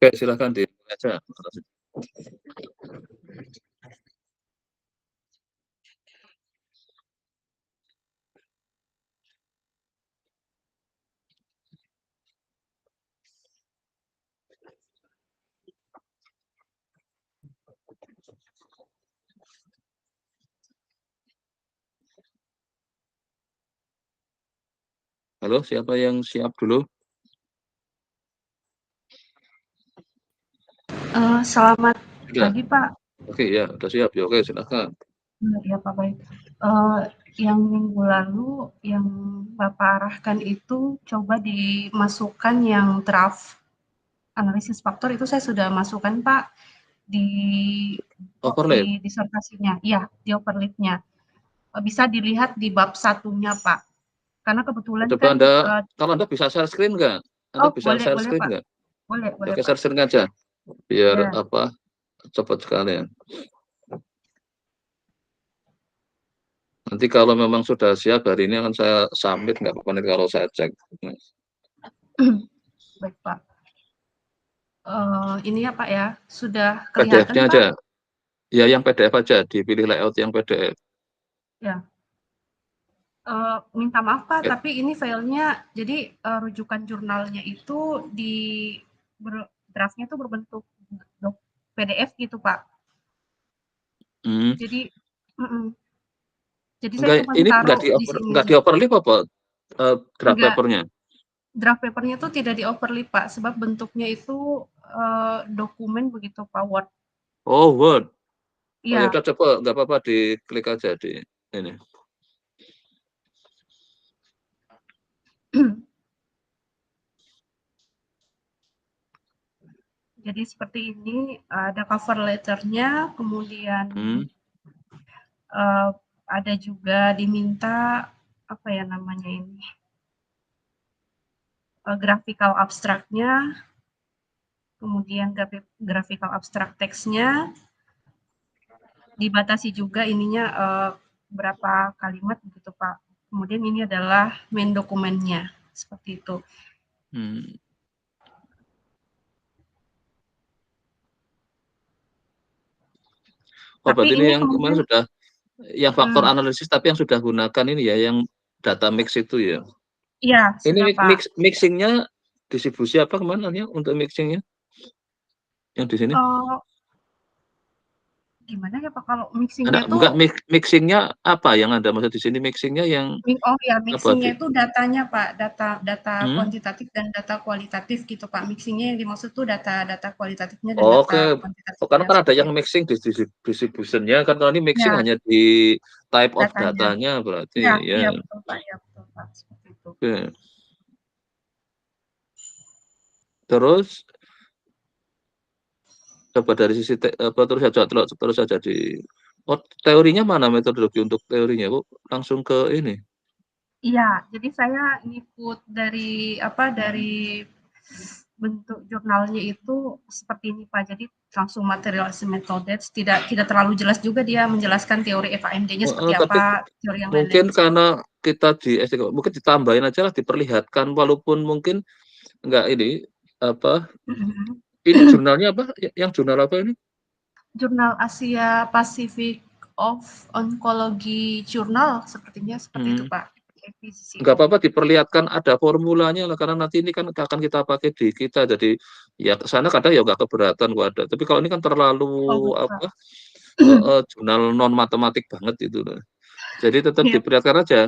Oke, silakan dimulai aja. Halo, siapa yang siap dulu? Selamat Sudah. pagi, Pak. Oke, ya, udah siap. Ya, oke, silakan. Ya, Pak, baik. Yang minggu lalu yang Bapak arahkan itu coba dimasukkan yang draft analisis faktor itu saya sudah masukkan, Pak, di Overlap. disertasinya. Iya, di overlap-nya. Bisa dilihat di bab satunya, Pak. Karena kebetulan Coba kan, Anda, kalau Anda bisa share screen nggak? Anda oh, bisa boleh share boleh, screen Pak. nggak? Boleh boleh, Oke, Pak. share screen aja. Biar Ya. apa? Cepat sekalian. Nanti kalau memang sudah siap hari ini akan saya submit, nggak apa-apa nih kalau saya cek. Baik, Pak. Ini ya, Pak, ya. Sudah kelihatan, PDF-nya Pak? aja. Ya, yang PDF aja. Dipilih layout yang PDF. Ya. Minta maaf Pak, Eh, tapi ini filenya jadi rujukan jurnalnya itu di draftnya itu berbentuk PDF gitu Pak. hmm. Jadi, mm-mm. Jadi saya Enggak, cuma ini taruh di sini nggak aja. di overlap apa draft Enggak, papernya? draft papernya itu tidak di overlay Pak, sebab bentuknya itu dokumen begitu Pak Word. Oh, Word. Oh ya Iya. udah, coba, nggak apa-apa, diklik aja di ini. Jadi seperti ini ada cover letternya, kemudian Hmm. uh, ada juga diminta apa ya namanya ini graphical abstraknya, kemudian graphical abstrak teksnya, dibatasi juga ininya berapa kalimat begitu Pak. Kemudian ini adalah main dokumennya, seperti itu. Hmm. Oh, Tapi berarti ini ini yang kemarin kemudian, sudah, yang faktor analisis, tapi yang sudah gunakan ini ya, yang data mix itu ya. iya Ini sudah Pak. mixingnya distribusi apa kemana ya untuk mixingnya? Yang di sini? Uh, Gimana ya Pak kalau mixingnya tuh, Enggak, mixingnya apa yang Anda maksud di sini? Mixingnya yang oh ya apa? mixingnya itu datanya Pak, data data Hmm? kuantitatif dan data kualitatif gitu Pak. Mixingnya yang dimaksud tuh data kualitatifnya dan data Oke, oh, karena kuantitatifnya kan ada seperti yang itu. mixing distributionnya kan, kalau ini mixing Ya, hanya di type of datanya. datanya berarti Iya ya. iya betul Pak, ya betul Pak, seperti itu. Oke. Terus coba dari sisi apa, terus saja di, oh, teorinya mana, metodologi untuk teorinya Bu? Langsung ke ini. Iya, jadi saya ngikut dari apa, dari bentuk jurnalnya itu seperti ini Pak, jadi langsung materialism methods, tidak tidak terlalu jelas juga dia menjelaskan teori FAMD-nya seperti Tapi apa, teori yang mungkin lain-lain seperti karena itu. kita di SD mungkin ditambahin aja lah, diperlihatkan, walaupun mungkin enggak ini apa, Mhm. ini jurnalnya apa, yang jurnal apa ini? Jurnal Asia Pacific of Oncology Journal, sepertinya seperti itu Hmm. Pak, Nggak APCO. apa-apa diperlihatkan ada formulanya lah, karena nanti ini kan akan kita pakai di kita, jadi ya ke sana kadang ya nggak keberatan gua ada, tapi kalau ini kan terlalu Oh baik Pak. apa, jurnal non matematik banget itu loh. Jadi tetap Iya diperlihatkan aja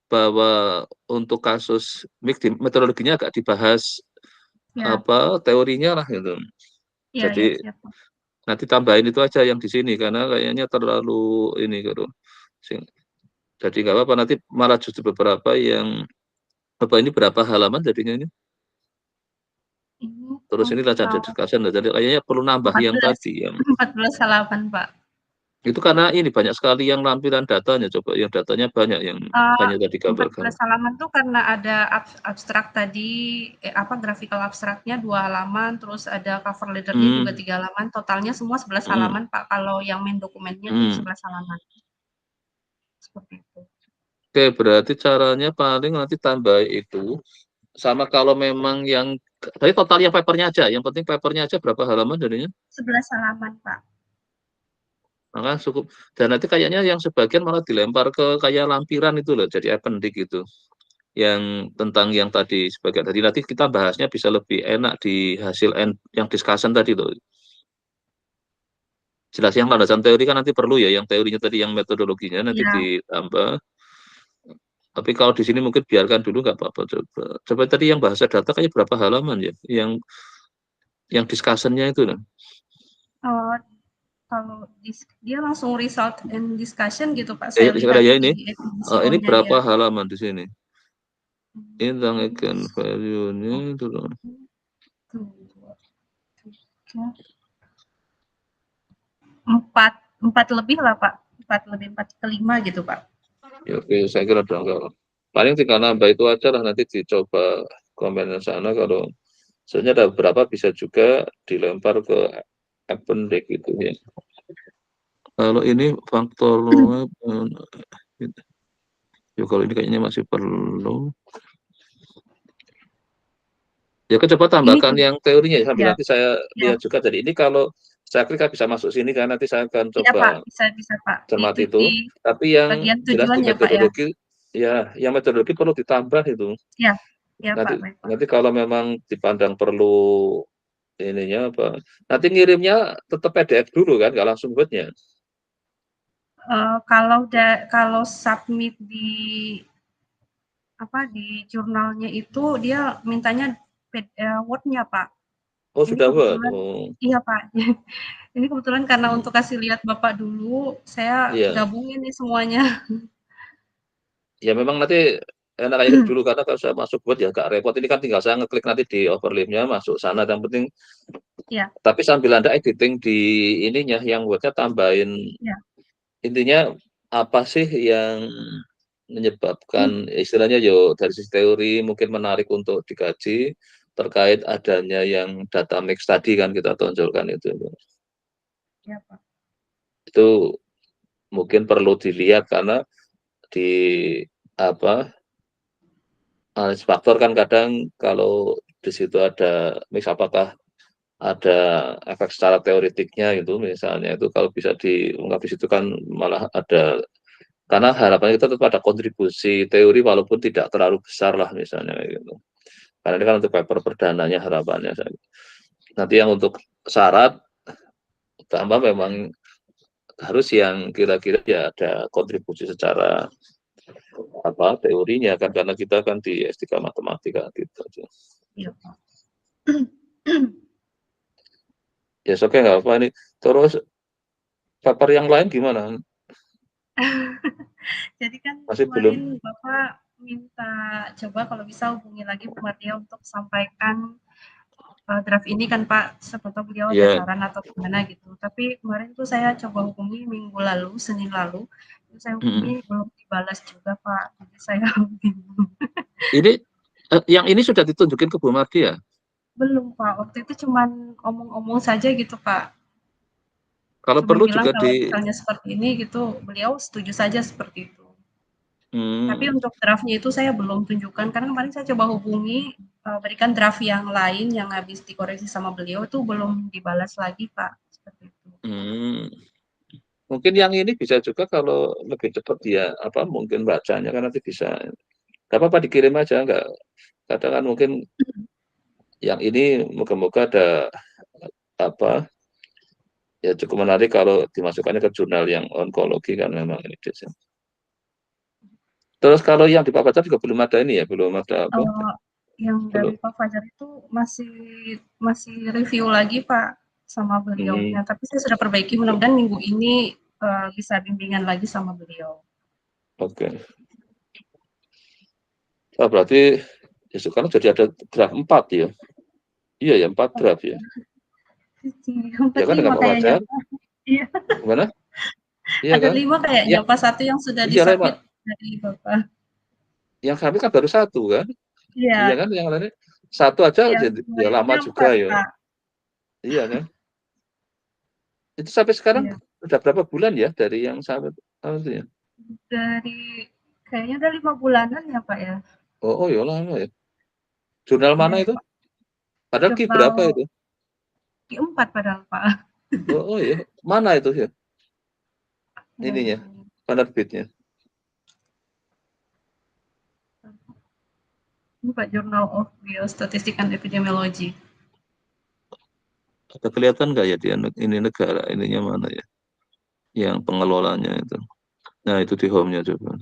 bahwa untuk kasus metodologinya agak dibahas, iya apa, teorinya lah gitu. iya Jadi iya siap Pak. nanti tambahin itu aja yang di sini, karena kayaknya terlalu ini gitu. Jadi nggak apa-apa, nanti malah justru beberapa yang apa, ini berapa halaman jadinya ini? Ini Terus ini lanjut total discussion, jadi kayaknya perlu nambah yang 14, tadi yang 14 halaman Pak. itu, karena ini banyak sekali yang lampiran datanya, coba yang datanya banyak, yang Eee, hanya tadi gambar-gambar. 14 halaman tuh karena ada abstrak tadi, apa, graphical abstraknya 2 halaman, terus ada cover letter-nya juga Hmm, 3 halaman, totalnya semua 11 hmm, halaman, Pak, kalau yang main dokumennya tuh hmm. 11 halaman, seperti itu. Oke, berarti caranya paling nanti tambah itu, sama kalau memang yang Tapi totalnya papernya aja, yang penting papernya aja berapa halaman jadinya? 11 halaman, Pak. Maka cukup. Dan nanti kayaknya yang sebagian malah dilempar ke kayak lampiran itu loh, jadi appendix gitu. Yang tentang yang tadi sebagian tadi nanti kita bahasnya bisa lebih enak di hasil end yang discussion tadi loh. Jelas yang landasan teori kan nanti perlu ya, yang teorinya tadi yang metodologinya nanti Iya. ditambah. Tapi kalau di sini mungkin biarkan dulu nggak apa-apa. Coba, coba tadi yang bahasa data kayaknya berapa halaman ya? Yang discussionnya itu nah. Oh, kalau dia langsung result and discussion gitu, Pak. Ya, Saya ya, lihat ya di ini. Ini FAQ-nya berapa ya. halaman di sini? Ini tentang Hmm, eigen value-nya itu loh. 1, 2, 3, 4, 4 lebih lah, Pak. 4 lebih, 4 ke 5 gitu, Pak. Ya, oke, saya kira udah enggak. Paling tinggal nambah itu aja lah nanti dicoba komen sana kalau sebenarnya ada beberapa bisa juga dilempar ke appendix gitu ya. Kalau ini faktor ya kalau ini kayaknya masih perlu. Ya kan coba Ini tambahkan yang teorinya ya, sambil ya, nanti saya ya. lihat juga. Jadi ini kalau saya klik bisa masuk sini kan nanti saya akan Iya, Pak. coba Bisa bisa, Pak. cermati Di itu. Tapi yang bagian jelas tujuan di ya, Pak, ya? metodologi ya, yang metodologi perlu ditambah itu. Ya. Ya, Nanti Pak. Baik, Pak. nanti kalau memang dipandang perlu ininya apa? Nanti ngirimnya tetap PDF dulu kan, nggak langsung Word-nya. Kalau submit di apa, di jurnalnya itu dia mintanya Word-nya, Pak. Oh Ini sudah Word. kebetulan Oh iya, Pak. Ini kebetulan karena hmm. untuk kasih lihat Bapak dulu, saya Iya. gabungin nih semuanya. Ya memang nanti enak kayak gitu dulu karena kalau saya masuk Word ya agak repot. Ini kan tinggal saya ngeklik nanti di overlay-nya masuk sana. Yang penting Iya, tapi sambil Anda editing di ininya yang Word-nya tambahin iya. intinya apa sih yang menyebabkan istilahnya yo dari sisi teori mungkin menarik untuk dikaji terkait adanya yang data mix tadi kan kita tonjolkan Iya, Pak. itu mungkin perlu dilihat karena di apa analis faktor kan kadang kalau di situ ada mix apakah ada efek secara teoritiknya itu misalnya itu kalau bisa diungkap di situ kan malah ada karena harapannya kita tetap ada kontribusi teori walaupun tidak terlalu besar lah misalnya gitu. Karena ini kan untuk paper perdananya harapannya. Nanti yang untuk syarat tambah memang harus yang kira-kira ya ada kontribusi secara apa teorinya kan karena kita kan di S3 matematika gitu aja. Iya, Pak. Ya oke nggak apa ini. Terus paper yang lain gimana? Jadi kan Masih belum? kemarin Bapak minta coba kalau bisa hubungi lagi Bu Mardia untuk sampaikan draft ini kan Pak, siapa tahu beliau ada Ya. saran atau gimana gitu. Tapi kemarin tuh saya coba hubungi minggu lalu, Senin lalu, itu saya Mm-mm. hubungi belum dibalas juga Pak. Jadi saya bingung. Ini yang ini sudah ditunjukin ke Bu Mardi ya? Belum Pak, waktu itu cuman omong-omong saja gitu Pak. Kalau Cuman perlu bilang juga kalau misalnya seperti ini gitu, beliau setuju saja seperti itu. Tapi hmm, untuk draft-nya itu saya belum tunjukkan karena kemarin saya coba hubungi berikan draft yang lain yang habis dikoreksi sama beliau itu belum dibalas lagi Pak. Seperti itu. hmm. Mungkin yang ini bisa juga kalau lebih cepat ya apa mungkin bacanya kan nanti bisa. Gak apa-apa dikirim aja nggak. Kadang kan mungkin yang ini moga-moga ada apa ya cukup menarik kalau dimasukkannya ke jurnal yang onkologi kan memang ini biasanya. Terus kalau yang di Pak Fajar juga belum ada ini ya, belum ada apa? Uh, yang Belum. dari Pak Fajar itu masih masih review lagi Pak sama beliaunya. Hmm, Tapi saya sudah perbaiki. Mudah-mudahan minggu ini bisa bimbingan lagi sama beliau. oke. Oh, berarti ya sekarang jadi ada draft 4 ya. Iya ya 4 draft ya. Ya Empat kan dengan lima Pak kayaknya. Fajar, Iya, gimana? Iya ada kan? 5 Ya, kayaknya. Pas satu yang sudah iya lah Pak. disubmit dari Bapak. Yang kami kan baru satu kan? Iya Iya, kan? Yang lainnya satu aja yang jadi ya lama lainnya juga 4 ya. Pak. Iya kan? Itu sampai sekarang Iya. udah berapa bulan ya dari yang sampai itu ya? Dari kayaknya udah 5 bulanan ya Pak ya. Oh, oh ya lama ya. Jurnal Iya mana ya itu? Pak. Padahal Q berapa Jurnal itu? Q4 padahal, Pak. Oh ya, mana itu ya ininya, Hmm, penerbitnya? ini Pak, Journal of Biostatistics and Epidemiology. Ada kelihatan nggak ya dia ini negara ininya mana ya? Yang pengelolanya itu. Nah, itu di home-nya coba.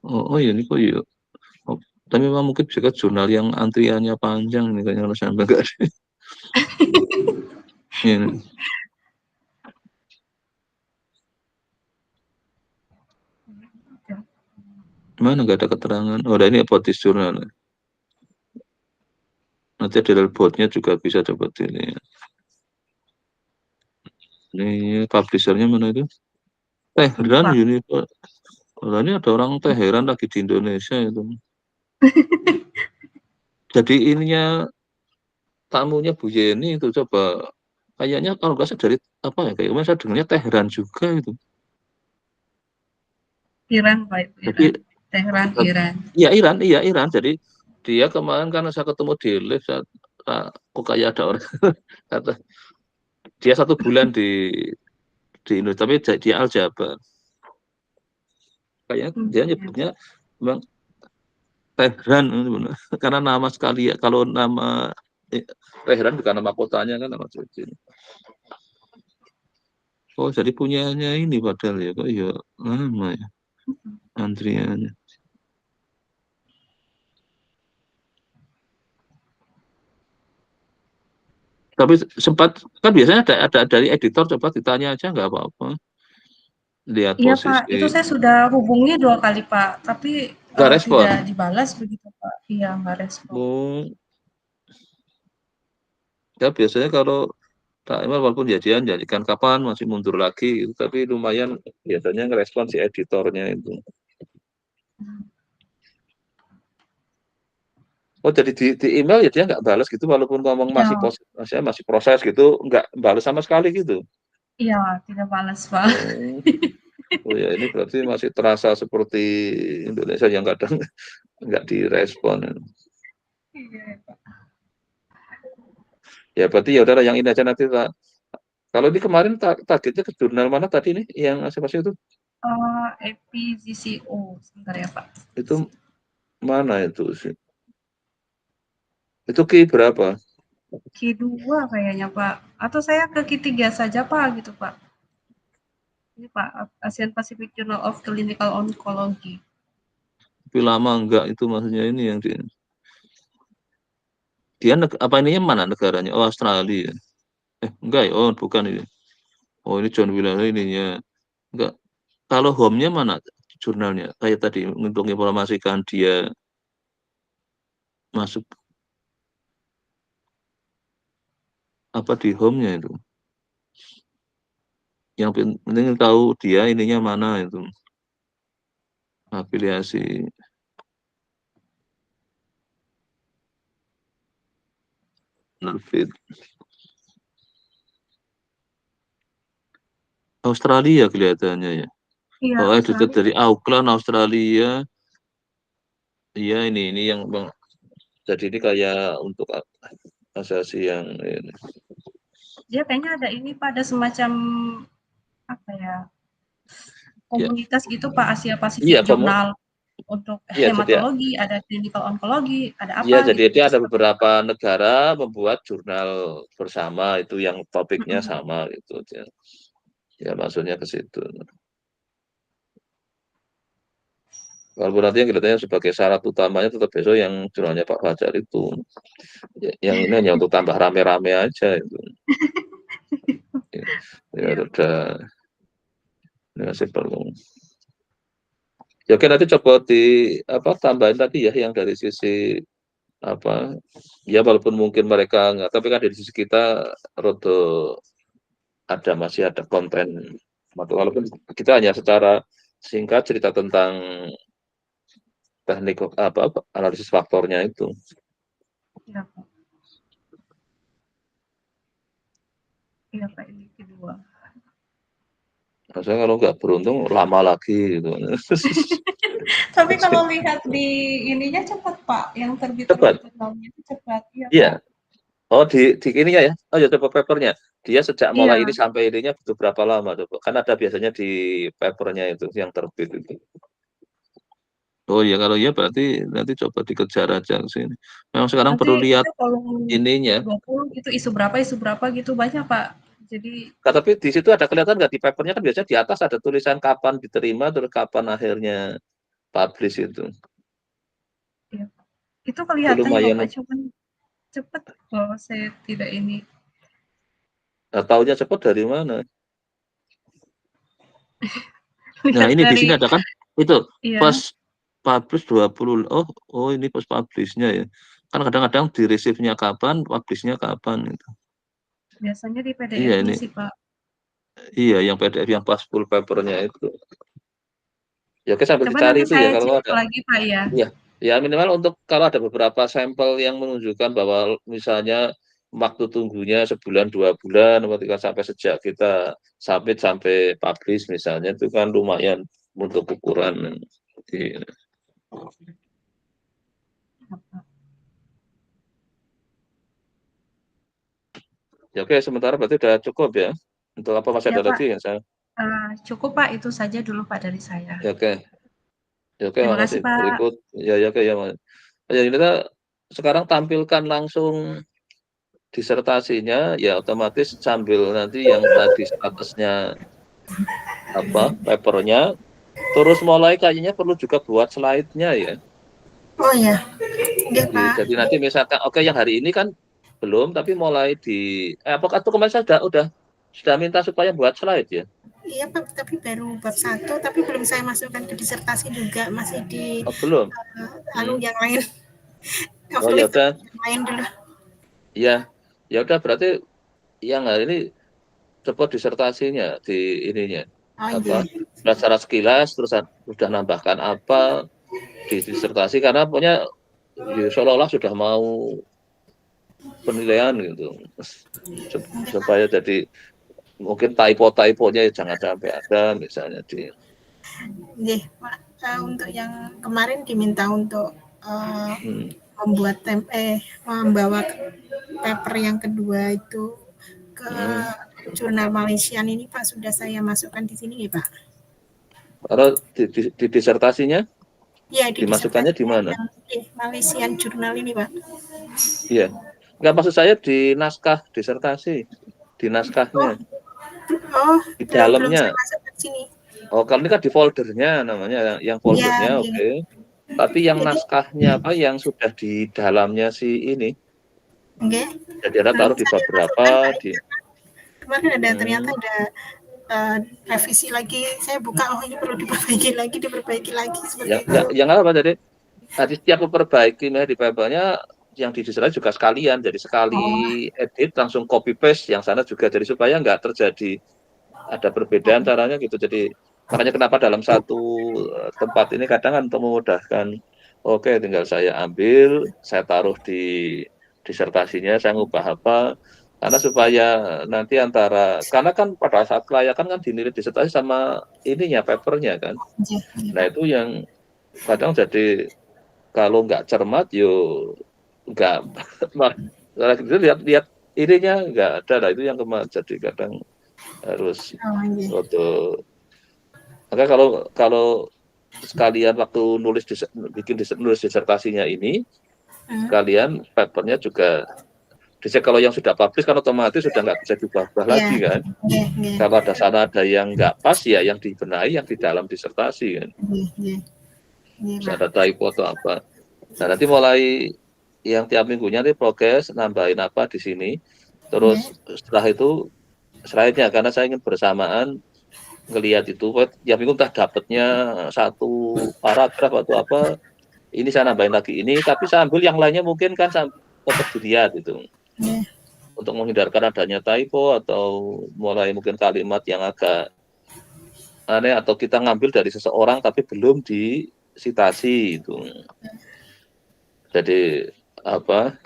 Oh iya, ini kok iya. Oh, tapi memang mungkin juga jurnal yang antriannya panjang nih kayaknya harus sampai enggak ada. Ini. Mana nggak ada keterangan. Oh, ada ini about this jurnal. Nanti di boardnya juga bisa dapat ini. Ini publishernya mana itu? Ini Tehran Pak. University. Oh, ini ada orang Teheran lagi di Indonesia itu. Jadi ininya tamunya Bu Yeni itu coba kayaknya kalau nggak salah dari apa ya kayaknya saya dengarnya Teheran juga itu. Iran, Pak, itu Jadi Iran. Tehran, Iran. iya Iran. Jadi dia kemarin karena saya ketemu di lift, kok kayak ada orang kata dia 1 bulan di Indonesia, tapi dia Al Jabar. Kayaknya dia Ya, nyebutnya memang Tehran karena nama sekali ya. Kalau nama Tehran bukan nama kotanya kan nama Jogja. Oh, jadi punyanya ini padahal ya. Kok iya lama ya antriannya. Tapi sempat kan biasanya ada dari editor coba ditanya aja nggak apa-apa. Lihat iya Pak, itu posisi saya sudah hubungi 2 kali Pak, tapi nggak tidak respon. dibalas begitu Pak. Iya, nggak respon. Oh, ya biasanya kalau Kak Imal walaupun janjikan kapan masih mundur lagi gitu, tapi lumayan biasanya ngerespon si editornya itu. Oh jadi di email ya dia nggak balas gitu walaupun ngomong masih Iya, masih proses gitu nggak balas sama sekali gitu. iya, tidak balas Pak. Oh, oh ya ini berarti masih terasa seperti Indonesia yang kadang nggak direspon. Iya Pak. Ya berarti ya udah yang ini aja nanti Pak. Kalau ini kemarin targetnya ke jurnal mana tadi nih yang masing-masing itu? EPZCO, sebentar ya Pak. Itu mana itu sih? Itu Q berapa? Q2 kayaknya Pak, atau saya ke Q3 saja Pak gitu Pak. Ini Pak, Asian Pacific Journal of Clinical Oncology. Tapi lama enggak itu maksudnya ini yang dia apa ininya mana negaranya? Oh Australia. Enggak ya. Oh bukan ini. Oh ini John Wheeler ininya. Enggak. Kalau home-nya mana jurnalnya? Kayak tadi untuk informasikan dia masuk apa di home-nya itu. Yang penting tahu dia ininya mana itu. Afiliasi penerbit. Australia kelihatannya ya. Iya, Oh, editor Australia. dari Auckland, Australia. Iya ini yang bang. Jadi ini kayak untuk asasi yang ini. Dia kayaknya ada ini Pak, ada semacam apa ya, Ya, komunitas gitu Pak, Asia Pacific iya kamu. Journal untuk Iya jadi ya. hematologi, ada clinical oncology, ada Iya, apa jadi gitu dia gitu ada seperti itu beberapa Pak. negara membuat jurnal bersama itu yang topiknya Mhm. sama gitu. Ya, ya maksudnya ke situ. Walaupun nanti yang kelihatannya sebagai syarat utamanya tetap besok yang jurnalnya Pak Fajar itu. Yang ini hanya untuk tambah rame-rame aja itu. Ya, ya Iya Pak. udah ini masih perlu. Ya oke nanti coba di apa tambahin tadi ya yang dari sisi apa ya walaupun mungkin mereka nggak tapi kan dari sisi kita rodo masih ada konten walaupun kita hanya secara singkat cerita tentang teknik apa analisis faktornya itu. Iya Pak. Iya Pak, ini kedua. Maksudnya kalau nggak beruntung lama lagi gitu. Tapi kalau lihat di ininya cepat, Pak, yang terbitan di Cepat. jurnalnya itu cepat, iya, Iya. Pak. Oh, di ininya ya. Oh, ya coba papernya. Dia sejak mulai Iya, ini sampai ininya butuh berapa lama coba? Kan ada biasanya di papernya itu yang terbit itu. Oh ya, kalau iya berarti nanti coba dikejar aja ke sini. Memang sekarang nanti perlu lihat itu volume ininya. 20 gitu, isu berapa gitu banyak, Pak. Jadi, Nah, tapi di situ ada kelihatan nggak di papernya kan biasanya di atas ada tulisan kapan diterima terus kapan akhirnya publish itu. ya, itu Itu kelihatan kok, lumayan. Pak, cuman cepet kalau saya tidak ini Nah, taunya cepat dari mana? Nah, lihat ini di sini dari ada kan? Itu iya, pas publish 20. Oh, ini pas publishnya ya. Kan kadang-kadang di receive-nya kapan, publish-nya kapan itu. biasanya di Iya PDF-nya ini. sih, Pak. Iya, yang PDF yang pas full papernya itu. Ya, oke sambil Coba dicari nanti itu ya saya kalau cek ada. lagi, Pak, ya. Iya, ya minimal untuk kalau ada beberapa sampel yang menunjukkan bahwa misalnya waktu tunggunya sebulan 2 bulan ketika sampai sejak kita submit sampai publish misalnya itu kan lumayan untuk ukuran. Iya. Ya oke, sementara berarti udah cukup ya. Untuk apa masih Ya, ada Pak. lagi yang saya? Cukup, Pak, itu saja dulu, Pak, dari saya. Ya oke, ya oke Terima makasih. kasih, Pak. Berikut, ya ya oke ya. Ya ini kita sekarang tampilkan langsung disertasinya, ya otomatis sambil nanti yang tadi statusnya apa papernya, terus mulai kayaknya perlu juga buat slide-nya ya. Oh ya, iya Pak. Jadi nanti misalkan oke yang hari ini kan belum, tapi mulai di apakah tuh kemarin saya sudah minta supaya buat slide ya. Iya Pak, tapi baru bab 1, tapi belum saya masukkan ke disertasi juga, masih di Oh belum. yang lain. Oh ya udah, Yang lain dulu. ya ya udah berarti yang hari ini coba disertasinya di ininya Oh apa iya. secara sekilas terus sudah nambahkan apa di disertasi karena pokoknya ya, seolah-olah sudah mau penilaian gitu supaya jadi mungkin typo-typonya jangan sampai ada misalnya di Iya Pak. Untuk yang kemarin diminta untuk membuat membawa paper yang kedua itu ke jurnal Malaysian ini Pak, sudah saya masukkan di sini ya Pak. kalau di disertasinya Iya, di dimasukkannya di mana? di Malaysian jurnal ini Pak. Iya, nggak maksud saya di naskah disertasi, di naskahnya, di Belum dalamnya. saya masukkan sini. Oh, kalau ini kan di foldernya namanya, yang foldernya Iya, oke. Tapi yang jadi naskahnya apa yang sudah di dalamnya si ini, oke. jadi ada taruh Nanti di bab saya berapa masukkan Pak. di. Kemarin ternyata ada revisi lagi. Saya buka, oh ini perlu diperbaiki lagi seperti itu. Yang apa jadi? Tadi setiap memperbaiki di papernya yang di disertasi juga sekalian, jadi sekali edit langsung copy paste yang sana juga, jadi supaya nggak terjadi ada perbedaan caranya gitu. Jadi makanya kenapa dalam satu tempat ini kadang kan untuk memudahkan. Oke, tinggal saya ambil, saya taruh di disertasinya, saya ngubah apa, karena supaya nanti karena kan pada saat kelayakan kan dinilai disertasi sama ininya, papernya kan. Nah itu yang kadang jadi kalau nggak cermat, nggak, lihat ininya nggak ada, lah itu yang kemarin jadi kadang harus foto. Maka kalau sekalian waktu nulis disertasinya ini, sekalian papernya juga dicek kalau yang sudah publish kan otomatis sudah nggak bisa diubah lagi kan. Kalau ada sana ada yang nggak pas ya yang dibenahi yang di dalam disertasi kan. Bisa ada typo atau apa. Nah nanti mulai yang tiap minggunya nanti progres nambahin apa di sini. Terus setelah itu slide-nya karena saya ingin bersamaan ngelihat itu tiap minggu entah dapatnya satu paragraf atau apa. Ini saya nambahin lagi ini, tapi sambil yang lainnya mungkin kan tetap dilihat itu. Untuk menghindarkan adanya typo atau mulai mungkin kalimat yang agak aneh atau kita ngambil dari seseorang tapi belum disitasi itu. Jadi apa?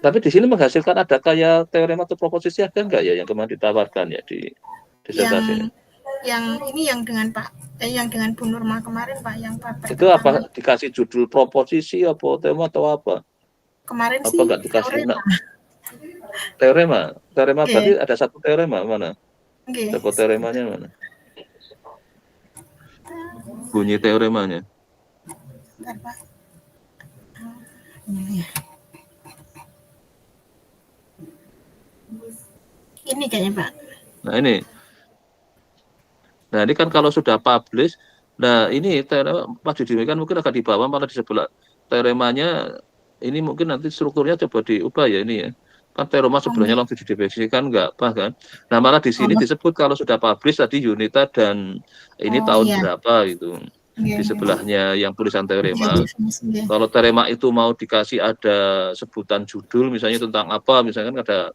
Tapi di sini menghasilkan ada kayak teorema atau proposisi ada nggak ya yang kemarin ditawarkan ya di disertasi? Yang ini yang dengan Pak yang dengan Bu Nurma kemarin Pak, yang paper itu apa dikasih judul proposisi apa tema atau apa? Kemarin apa sih nggak dikasih teorema berarti ada satu teorema mana? Dapat teoremanya mana? Bunyi teoremanya. Bentar, Pak. Ini kayaknya Pak. Nah ini kan kalau sudah publish, nah ini teorema Pak Judi kan mungkin agak di bawah, malah di sebelah teoremanya ini mungkin nanti strukturnya coba diubah ya ini ya. Kan teorema sebelumnya langsung didefinisikan nggak apa kan. Nah malah di sini disebut kalau sudah publish tadi Yunita dan ini tahun berapa gitu. Di sebelahnya yang tulisan teorema. Kalau teorema itu mau dikasih ada sebutan judul misalnya tentang apa, misalnya kan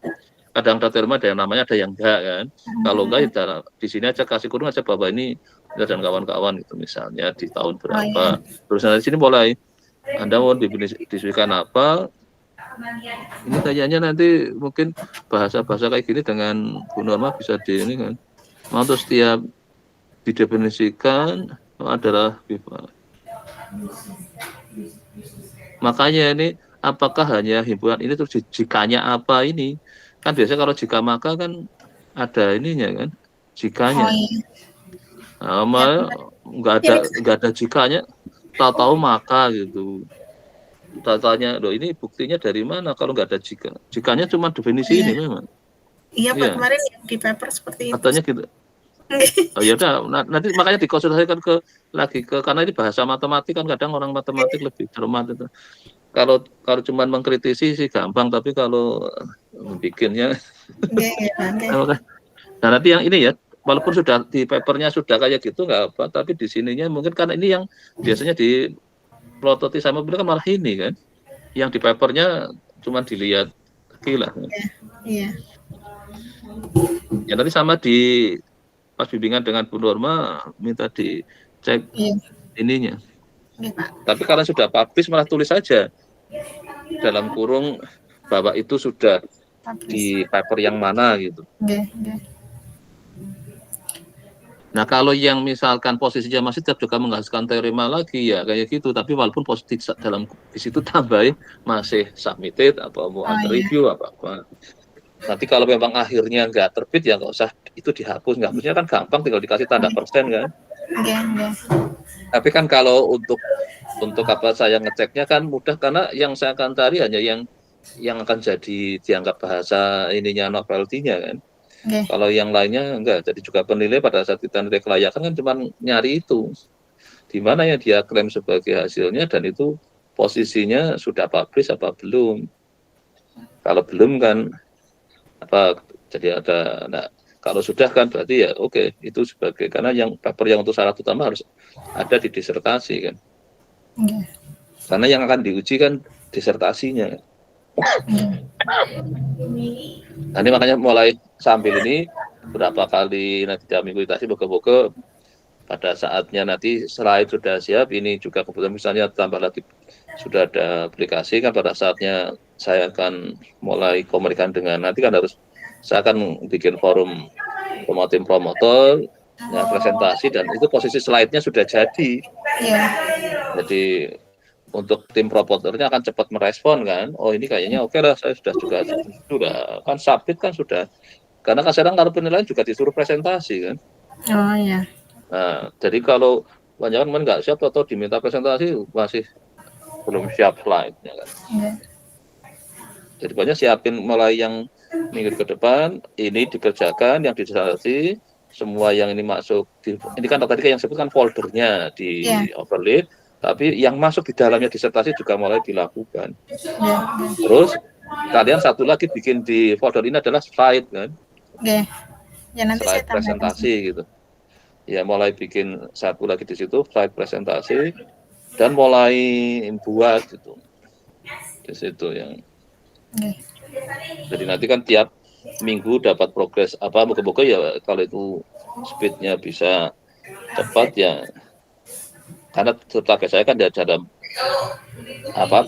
kadang ada teorema ada yang namanya, ada yang enggak kan. Kalau enggak ya di sini aja kasih kurung aja bahwa ini dan kawan-kawan itu misalnya di tahun berapa. Terus dari sini mulai Anda mau definisikan apa. Ini kayaknya nanti mungkin bahasa-bahasa kayak gini dengan Bu Norma bisa ini kan. Mau terus setiap didefinisikan adalah makanya ini apakah hanya himpunan ini terus jikanya apa ini kan biasanya kalau jika maka kan ada ininya kan jikanya nggak ada jikanya tahu maka gitu tanya loh ini buktinya dari mana kalau nggak ada jikanya cuma definisi ini memang Pak kemarin di paper seperti itu katanya gitu. Oh ya udah nanti makanya dikonsultasikan karena ini bahasa matematik kan kadang orang matematik lebih cermat itu. Kalau cuma mengkritisi sih gampang, tapi kalau bikinnya nah nanti yang ini ya walaupun sudah di papernya sudah kayak gitu nggak apa, tapi di sininya mungkin karena ini yang biasanya di prototipe sama kan malah ini kan yang di papernya cuma dilihat sekilas. Ya nanti sama di pas bimbingan dengan Bu Norma minta dicek ininya. Tapi kalau sudah publish malah tulis saja dalam kurung bahwa itu sudah di paper yang mana gitu. Nah kalau yang misalkan posisinya masih tetap juga menghasilkan teorema lagi ya kayak gitu, tapi walaupun positif dalam di situ tambahin masih submitted apa mau ada review apa. Nanti kalau memang akhirnya nggak terbit ya nggak usah itu dihapus, nggak hapusnya kan gampang tinggal dikasih tanda persen kan. Tapi kan kalau untuk apa saya ngeceknya kan mudah karena yang saya akan cari hanya yang akan jadi dianggap bahasa ininya novelty-nya kan. Kalau yang lainnya enggak, jadi juga penilai pada saat kita nilai kelayakan kan cuma nyari itu di mana ya dia klaim sebagai hasilnya dan itu posisinya sudah publish apa belum. Kalau belum kan apa jadi ada kalau sudah kan berarti ya oke, itu sebagai karena yang paper yang untuk syarat utama harus ada di disertasi kan karena yang akan diuji kan disertasinya nah ini makanya mulai sambil ini berapa kali nanti kami kuitasi moga-moga pada saatnya nanti slide sudah siap ini juga kebetulan misalnya tambah lagi sudah ada aplikasi kan pada saatnya saya akan mulai komunikasi dengan nanti kan harus saya akan bikin forum tim promotor ya, presentasi dan itu posisi slide-nya sudah jadi jadi untuk tim promotornya akan cepat merespon kan oh ini kayaknya oke lah saya sudah kan submit kan sudah karena kan sekarang kalau penilaian juga disuruh presentasi kan nah jadi kalau banyak kan nggak siap atau diminta presentasi masih belum siap slide-nya kan. Jadi banyak siapin mulai yang minggu ke depan ini dikerjakan yang disertasi semua yang ini masuk ini kan tadi yang sebutkan foldernya di overlay tapi yang masuk di dalamnya disertasi juga mulai dilakukan. Terus kalian satu lagi bikin di folder ini adalah slide kan. Ya nanti slide presentasi gitu. Ya mulai bikin satu lagi di situ slide presentasi dan mulai buat gitu di situ yang jadi nanti kan tiap minggu dapat progres apa moga-moga ya kalau itu speednya bisa cepat ya karena target saya kan dalam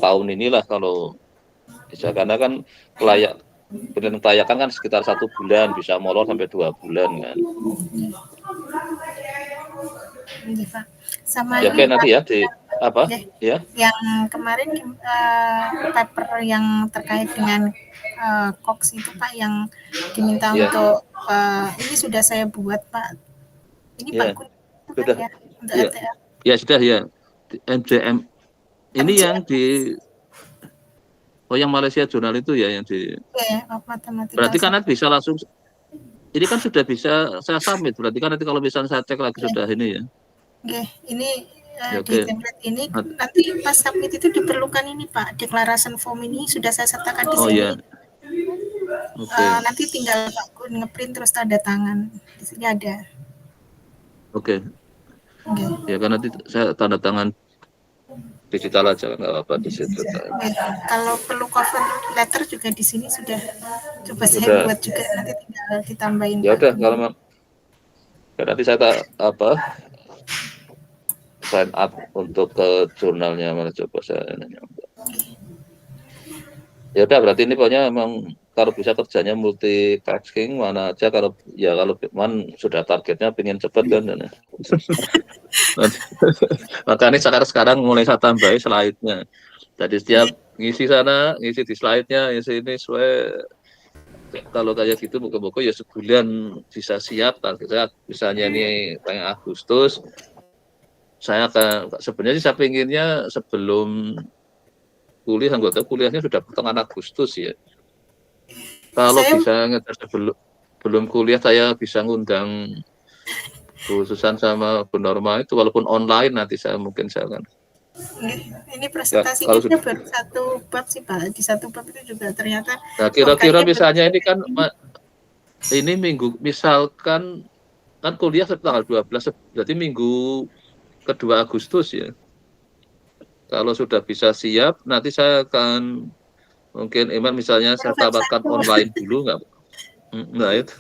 tahun inilah kalau bisa karena kan kelayakan kan sekitar 1 bulan bisa molor sampai 2 bulan kan. Nggih, Pak. Sama Ya ini, kayak Pak, nanti ya di apa? nggih, Ya. yang kemarin paper yang terkait dengan Cox itu, Pak, yang diminta Ya. untuk ini sudah saya buat, Pak. Ini Ya. Pak Kun Sudah. ya untuk Ya. RTL. Ya sudah ya. MJM ini yang di yang Malaysia Jurnal itu ya yang di. Ya, matematika. Berarti kan nanti bisa langsung. Ini kan sudah bisa saya submit. Berarti kan nanti kalau misalnya saya cek lagi sudah ini ya. Oke, ini Ya, di template ini nanti pas submit itu diperlukan ini Pak, declaration form ini sudah saya sertakan di sini. Iya. Oke. Nanti tinggal Pak Kun ngeprint terus tanda tangan. Di sini ada. Oke. Ya kan nanti saya tanda tangan digital aja nggak apa-apa di situ. Kalau perlu cover letter juga di sini sudah coba saya buat juga, nanti tinggal ditambahin. Ya udah kalau nanti saya sign up untuk ke jurnalnya, mana coba saya nanya. Ya udah berarti ini pokoknya emang kalau bisa kerjanya multitasking mana aja, kalau sudah targetnya pengen cepet kan. Makanya sekarang mulai saya tambahin slide-nya. Jadi setiap ngisi sana, ngisi di slide-nya, ngisi ini kalau kayak gitu buku-buku ya sebulan bisa siap. Target saya misalnya ini kayak Agustus, saya akan sebenarnya saya pinginnya sebelum kuliah, anggota kuliahnya sudah pertengahan Agustus ya. Kalau bisa ngejar sebelum kuliah saya bisa ngundang khususan sama Bu Norma itu, walaupun online nanti saya akan. Ini presentasinya ya, baru satu bab sih Pak. Di satu bab itu juga ternyata. Nah kira-kira misalnya ini kan ini minggu, misalkan kan kuliah tanggal 12, berarti minggu kedua Agustus ya. Kalau sudah bisa siap, nanti saya akan mungkin misalnya saya tawarkan online dulu nggak? Nah itu.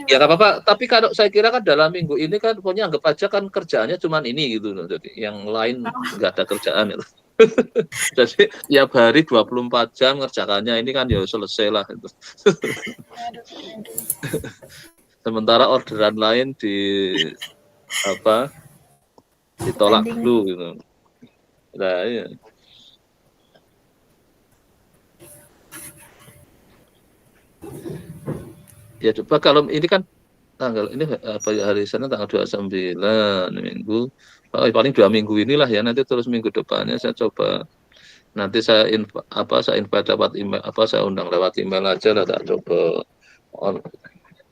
Ya nggak apa-apa. Tapi kalau saya kira kan dalam minggu ini kan pokoknya anggap aja kan kerjaannya cuma ini gitu loh. Jadi yang lain nggak ada kerjaan itu. Jadi tiap hari 24 jam ngerjakannya ini kan ya selesai lah itu. Sementara orderan lain ditolak dulu gitu. Nah, iya. Ya coba kalau ini kan tanggal ini hari sana tanggal 29 minggu. Paling 2 minggu inilah ya, nanti terus minggu depannya saya coba nanti saya invite lewat email, saya undang lewat email aja lah, tak coba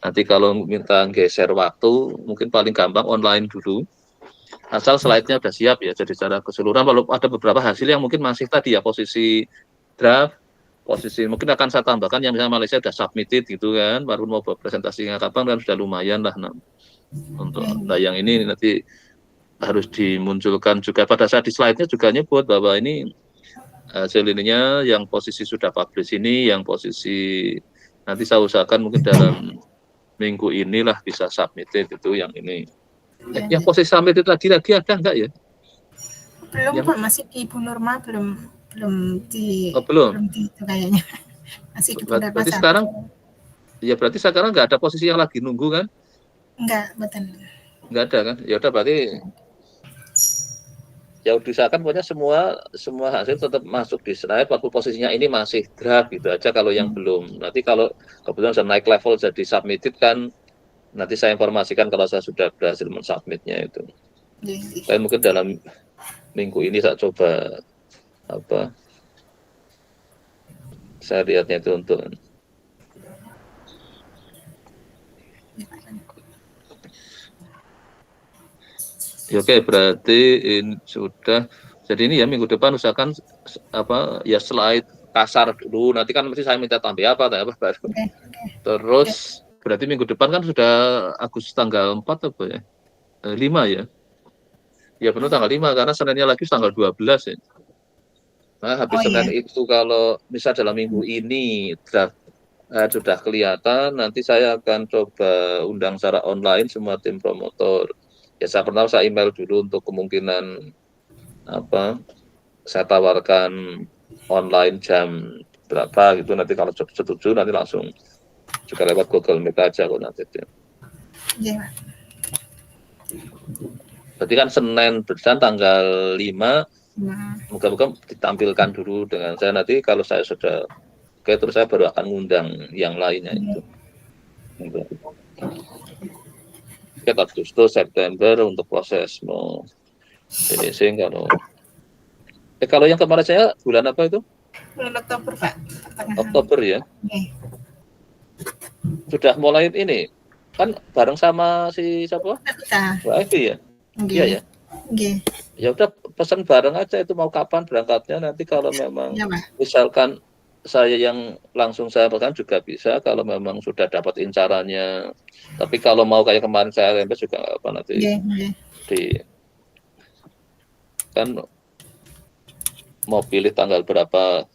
nanti kalau minta geser waktu mungkin paling gampang online dulu. Asal slide-nya sudah siap ya, jadi secara keseluruhan. Walaupun ada beberapa hasil yang mungkin masih tadi ya posisi draft, mungkin akan saya tambahkan yang misalnya Malaysia sudah submitted gitu kan, baru mau buat presentasinya kapan kan sudah lumayan lah. Untuk yang ini nanti harus dimunculkan juga pada saat di slide-nya juga nyebut bahwa ini hasil ininya yang posisi sudah publish ini, yang posisi nanti saya usahakan mungkin dalam minggu inilah bisa submitted itu yang ini. Yang posisi submit itu lagi ada enggak ya? Belum Pak, masih di Bu Norma, belum di itu kayaknya. Masih di Bu Norma. Berarti sekarang nggak ada posisi yang lagi nunggu kan? Enggak, betul. Enggak ada kan? Ya udah berarti ya diusahakan pokoknya semua hasil tetap masuk di slide, waktu posisinya ini masih draft gitu aja kalau yang belum. Nanti kalau kebetulan sudah naik level jadi submitted kan, nanti saya informasikan kalau saya sudah berhasil mensubmitnya itu. Saya mungkin dalam minggu ini saya coba saya lihatnya itu untuk ya, oke, berarti ini sudah. Jadi ini ya minggu depan usahakan ya slide kasar dulu. Nanti kan mesti saya minta tambah apa baru. Terus berarti minggu depan kan sudah Agustus tanggal 4 apa ya? 5 ya. Ya benar tanggal 5 karena Seninnya lagi tanggal 12 ya. Nah, habis Senin itu kalau misal dalam minggu ini sudah kelihatan, nanti saya akan coba undang secara online semua tim promotor. Ya saya email dulu untuk kemungkinan saya tawarkan online jam berapa gitu, nanti kalau setuju nanti langsung juga lewat Google Meet aja kok nanti. Iya. Berarti kan Senin berjalan tanggal 5, Nah, moga-moga ditampilkan dulu dengan saya. Nanti kalau saya sudah oke, terus saya baru akan ngundang yang lainnya itu. Oke, Agustus, September untuk proses mau finishing. Kalau yang kemarin saya bulan apa itu? bulan Oktober Pak, pertengahan. Oktober ya. Oke. Sudah mulai ini kan bareng sama si siapa? Kita. Mbak Evi ya. Iya ya. Oke. Ya udah pesan bareng aja itu mau kapan berangkatnya, nanti kalau memang Ya, Pak. misalkan saya yang langsung saya pesan juga bisa kalau memang sudah dapat incarannya. Tapi kalau mau kayak kemarin saya rembes juga nggak apa nanti di kan mau pilih tanggal berapa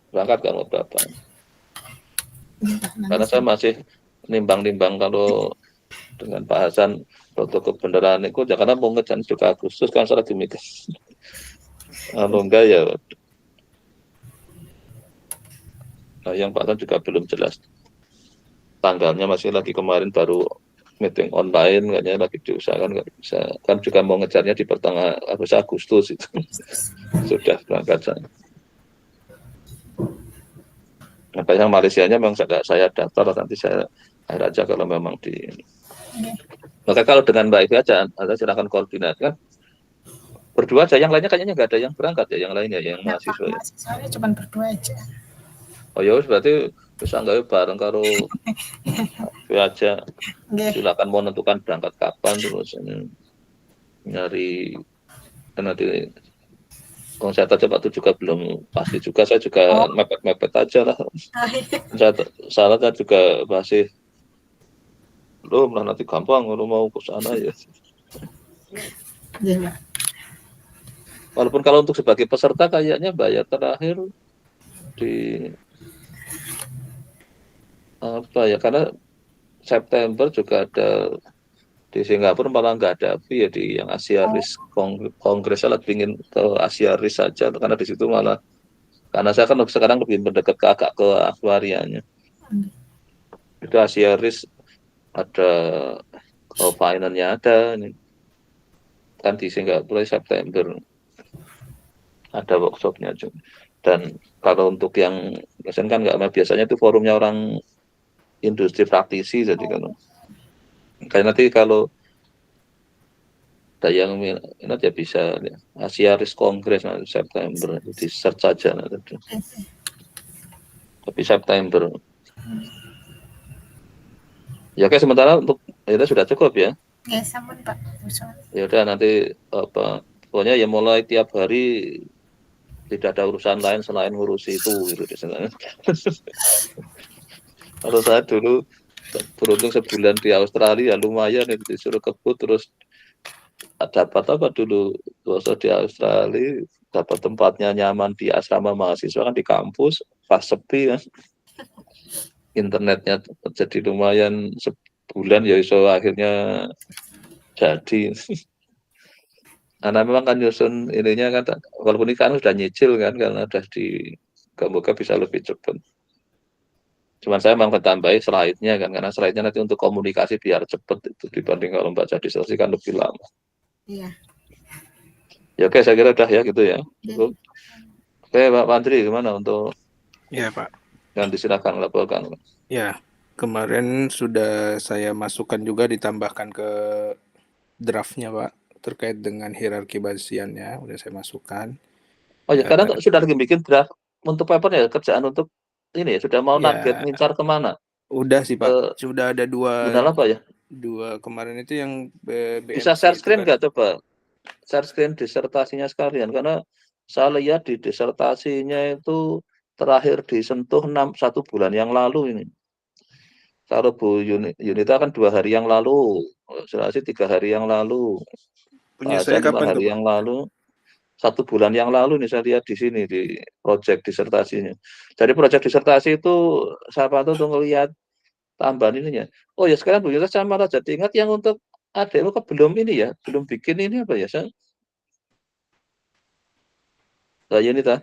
berangkat kan mau berapa. Karena saya masih nimbang-nimbang kalau dengan Pak Hasan protokol beneran itu ya, karena mau ngejan juga Agustus kan saya lagi mikir. Kalau enggak ya. Nah, yang Pak Hasan juga belum jelas tanggalnya, masih lagi kemarin baru meeting online, kayaknya lagi diusahakan nggak bisa. Kan juga mau ngejarnya di pertengahan Agustus itu sudah berangkat sana. Nah, yang Malaysianya memang saya daftar, nanti saya akhir aja kalau memang di. Maka kalau dengan Mbak Ivi aja, Anda silakan koordinat kan. Berdua aja, yang lainnya kayaknya nggak ada yang berangkat ya, yang lainnya yang mahasiswa. Mahasiswanya cuma berdua aja. Oh ya, berarti bisa nggak bareng karo aja. Silakan mau menentukan berangkat kapan, terus nyari nanti. Kalau saya aja Pak itu juga belum pasti juga, saya juga mepet-mepet aja lah. Saya juga masih belum lah, nanti gampang kalau mau ke sana ya. Walaupun kalau untuk sebagai peserta kayaknya bayar terakhir di apa ya, karena September juga ada di Singapura, malah nggak ada fee ya di yang Asia Risk Kongres. Saya ingin ke Asia Risk saja karena di situ malah, karena saya kan sekarang lebih mendekat agak ke aktuarianya. Itu Asia Risk ada finance-nya ada ini. Kan di Singapura September ada workshopnya juga. Dan kalau untuk yang biasanya kan nggak, biasanya itu forumnya orang industri praktisi, jadi kalau kayak nanti kalau ada yang minat ya bisa Asia Risk Congress nanti September, di search saja nanti. Tapi September. Ya oke, sementara untuk itu sudah cukup ya. Ya, sampun Pak. Ya udah nanti apa, pokoknya ya mulai tiap hari tidak ada urusan lain selain ngurusi itu gitu di Kalau saya dulu beruntung sebulan di Australia, lumayan itu disuruh kebut, terus dapat apa dulu waktu di Australia, dapat tempatnya nyaman di asrama mahasiswa kan di kampus, pas sepi kan, internetnya jadi lumayan sebulan ya, so akhirnya jadi. Karena memang kan nyusun ininya kan, walaupun ini kan sudah nyicil kan, karena udah di semoga bisa lebih cepat. Cuman saya memang tambahin slide-nya kan, karena slide-nya nanti untuk komunikasi biar cepat itu dibanding kalau baca disertasi kan lebih lama. Iya. Ya oke, saya kira udah ya gitu ya. Oke, Pak Pandri gimana untuk? Ya Pak. Yang disilakan laporkan. Ya, kemarin sudah saya masukkan juga, ditambahkan ke draftnya Pak, terkait dengan hierarki basiannya, udah saya masukkan. Oh ya, karena sudah lagi bikin draft untuk papernya, kerjaan untuk ini ya, sudah mau target ngincar kemana? Udah sih Pak, sudah ada dua. Benar apa ya? Dua kemarin itu yang bisa share screen nggak coba? Share screen disertasinya sekalian, karena saya lihat di disertasinya itu terakhir disentuh 1 bulan yang lalu ini. Kalau Bu Yunita kan 2 hari yang lalu, disertasi 3 hari yang lalu, punya saya 5 kapan hari yang lalu, 1 bulan yang lalu nih saya lihat di sini di proyek disertasinya. Jadi proyek disertasi itu siapa tuh ngelihat tambahan ininya. Oh ya, sekarang Bu Yunita saya malah jadi ingat yang untuk ADM kok belum ini ya, belum bikin ini apa ya, saya. Mbak Yunita,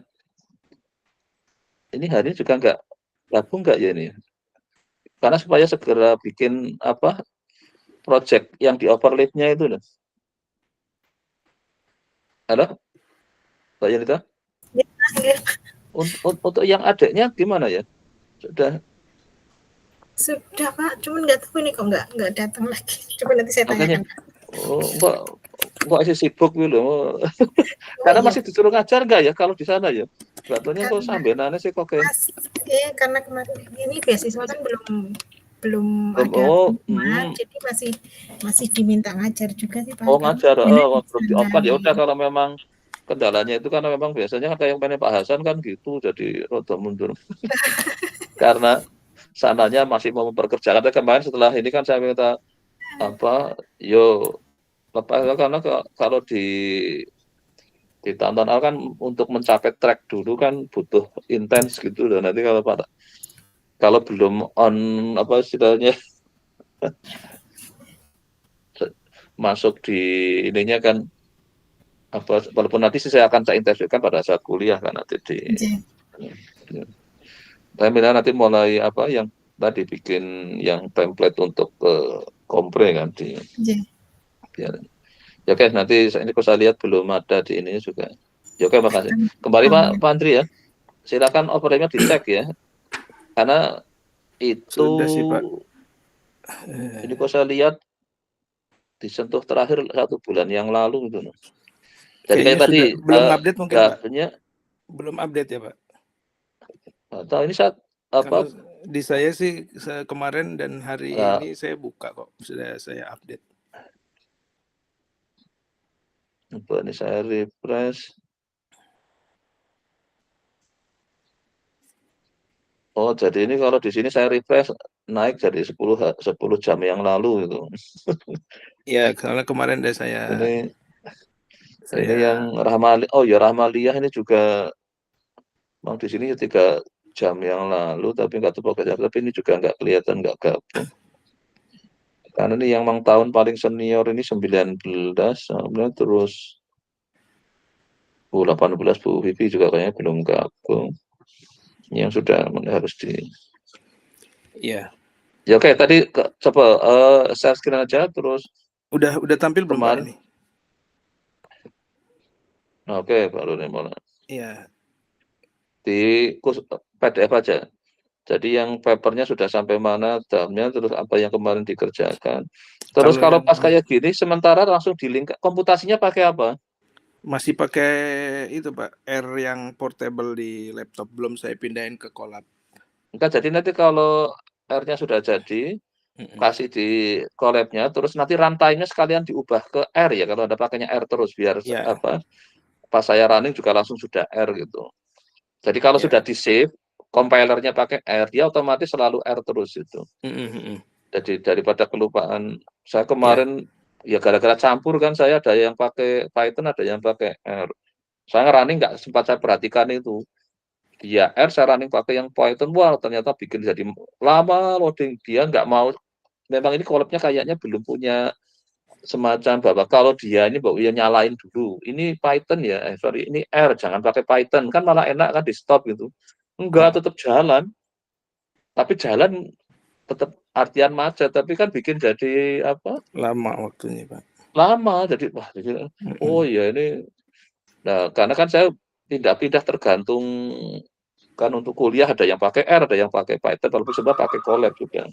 ini hari ini juga nggak gabung nggak ya ini? Karena supaya segera bikin apa, project yang di overlay-nya itu loh. Halo, Mbak Yunita? Ya, Untuk yang adiknya gimana ya? sudah Pak, cuman nggak tahu ini kok nggak datang lagi. Coba nanti saya Makanya, tanyakan. Mbak masih sibuk gitu loh. Oh Karena iya, masih disuruh ngajar nggak ya kalau di sana ya? Nggak taunya kok karena sambenannya sih kok kayak masih karena kemarin ini beasiswa kan belum ada oh, pengumuman, jadi masih diminta ngajar juga sih Pak. Kalau ngajar. enak di Berarti sana. kan ya udah kalau memang kendalanya itu karena memang biasanya kan kayak yang Pak Hasan kan gitu, jadi rada mundur. Karena sananya masih mau memperkerjakan. Tapi kemarin setelah ini kan saya minta yo lepas karena kalau di Tonton Al kan untuk mencapai track dulu kan butuh intens gitu loh. Nanti kalau belum on istilahnya masuk di ininya kan walaupun nanti saya akan intensifkan pada saat kuliah kan nanti saya minta nanti mulai yang tadi bikin yang template untuk kompre kan biar ya oke nanti ini saya lihat belum ada di ini juga ya oke makasih kembali Pak Andri ya silakan overlay-nya dicek ya karena itu sudah sih Pak. ini saya lihat disentuh terakhir 1 bulan yang lalu gitu. Jadi kayak tadi belum update mungkin grafnya belum update ya Pak. Atau ini saat Kalau di saya sih kemarin dan hari ini saya buka kok sudah saya update. Ini saya refresh. Oh, jadi ini kalau di sini saya refresh naik jadi 10 jam yang lalu itu. Ya, karena kemarin deh saya ini yang Rahmaliyah ini juga memang di sini 3 jam yang lalu tapi nggak tahu tapi ini juga nggak kelihatan nggak gabung. Karena ini yang memang tahun paling senior ini 19 kemudian terus 18 Bu Vivi juga kayaknya belum gabung. Yang sudah harus Iya. Ya oke, tadi coba share screen aja terus. Udah tampil belum Pak ini? Oke, baru mulai. Iya. Di PDF aja. Jadi yang papernya sudah sampai mana, dalamnya, terus apa yang kemarin dikerjakan. Terus kalau pas kayak gini, sementara langsung di link, komputasinya pakai apa? Masih pakai itu Pak, R yang portable di laptop, belum saya pindahin ke Colab. Enggak, jadi nanti kalau R-nya sudah jadi, kasih di Colab-nya, terus nanti runtime-nya sekalian diubah ke R ya, kalau Anda pakainya R terus, biar pas saya running juga langsung sudah R gitu. Jadi kalau sudah di-save, compilernya pakai R, dia otomatis selalu R terus itu. Jadi daripada kelupaan, saya kemarin ya gara-gara campur kan saya ada yang pakai Python, ada yang pakai R. Saya running nggak sempat saya perhatikan itu. Dia R, saya running pakai yang Python, wah ternyata bikin jadi lama loading. Dia nggak mau, memang ini kolabnya kayaknya belum punya semacam bahwa kalau dia ini nyalain dulu. Ini Python ya, ini R, jangan pakai Python. Kan malah enak kan di stop gitu. Enggak, tetap jalan. Tapi jalan tetap artian macet, tapi kan bikin jadi lama waktunya Pak. Lama, jadi oh ya ini. Nah, karena kan saya pindah-pindah tergantung kan untuk kuliah ada yang pakai R, ada yang pakai Python, walaupun sebenarnya pakai Colab juga.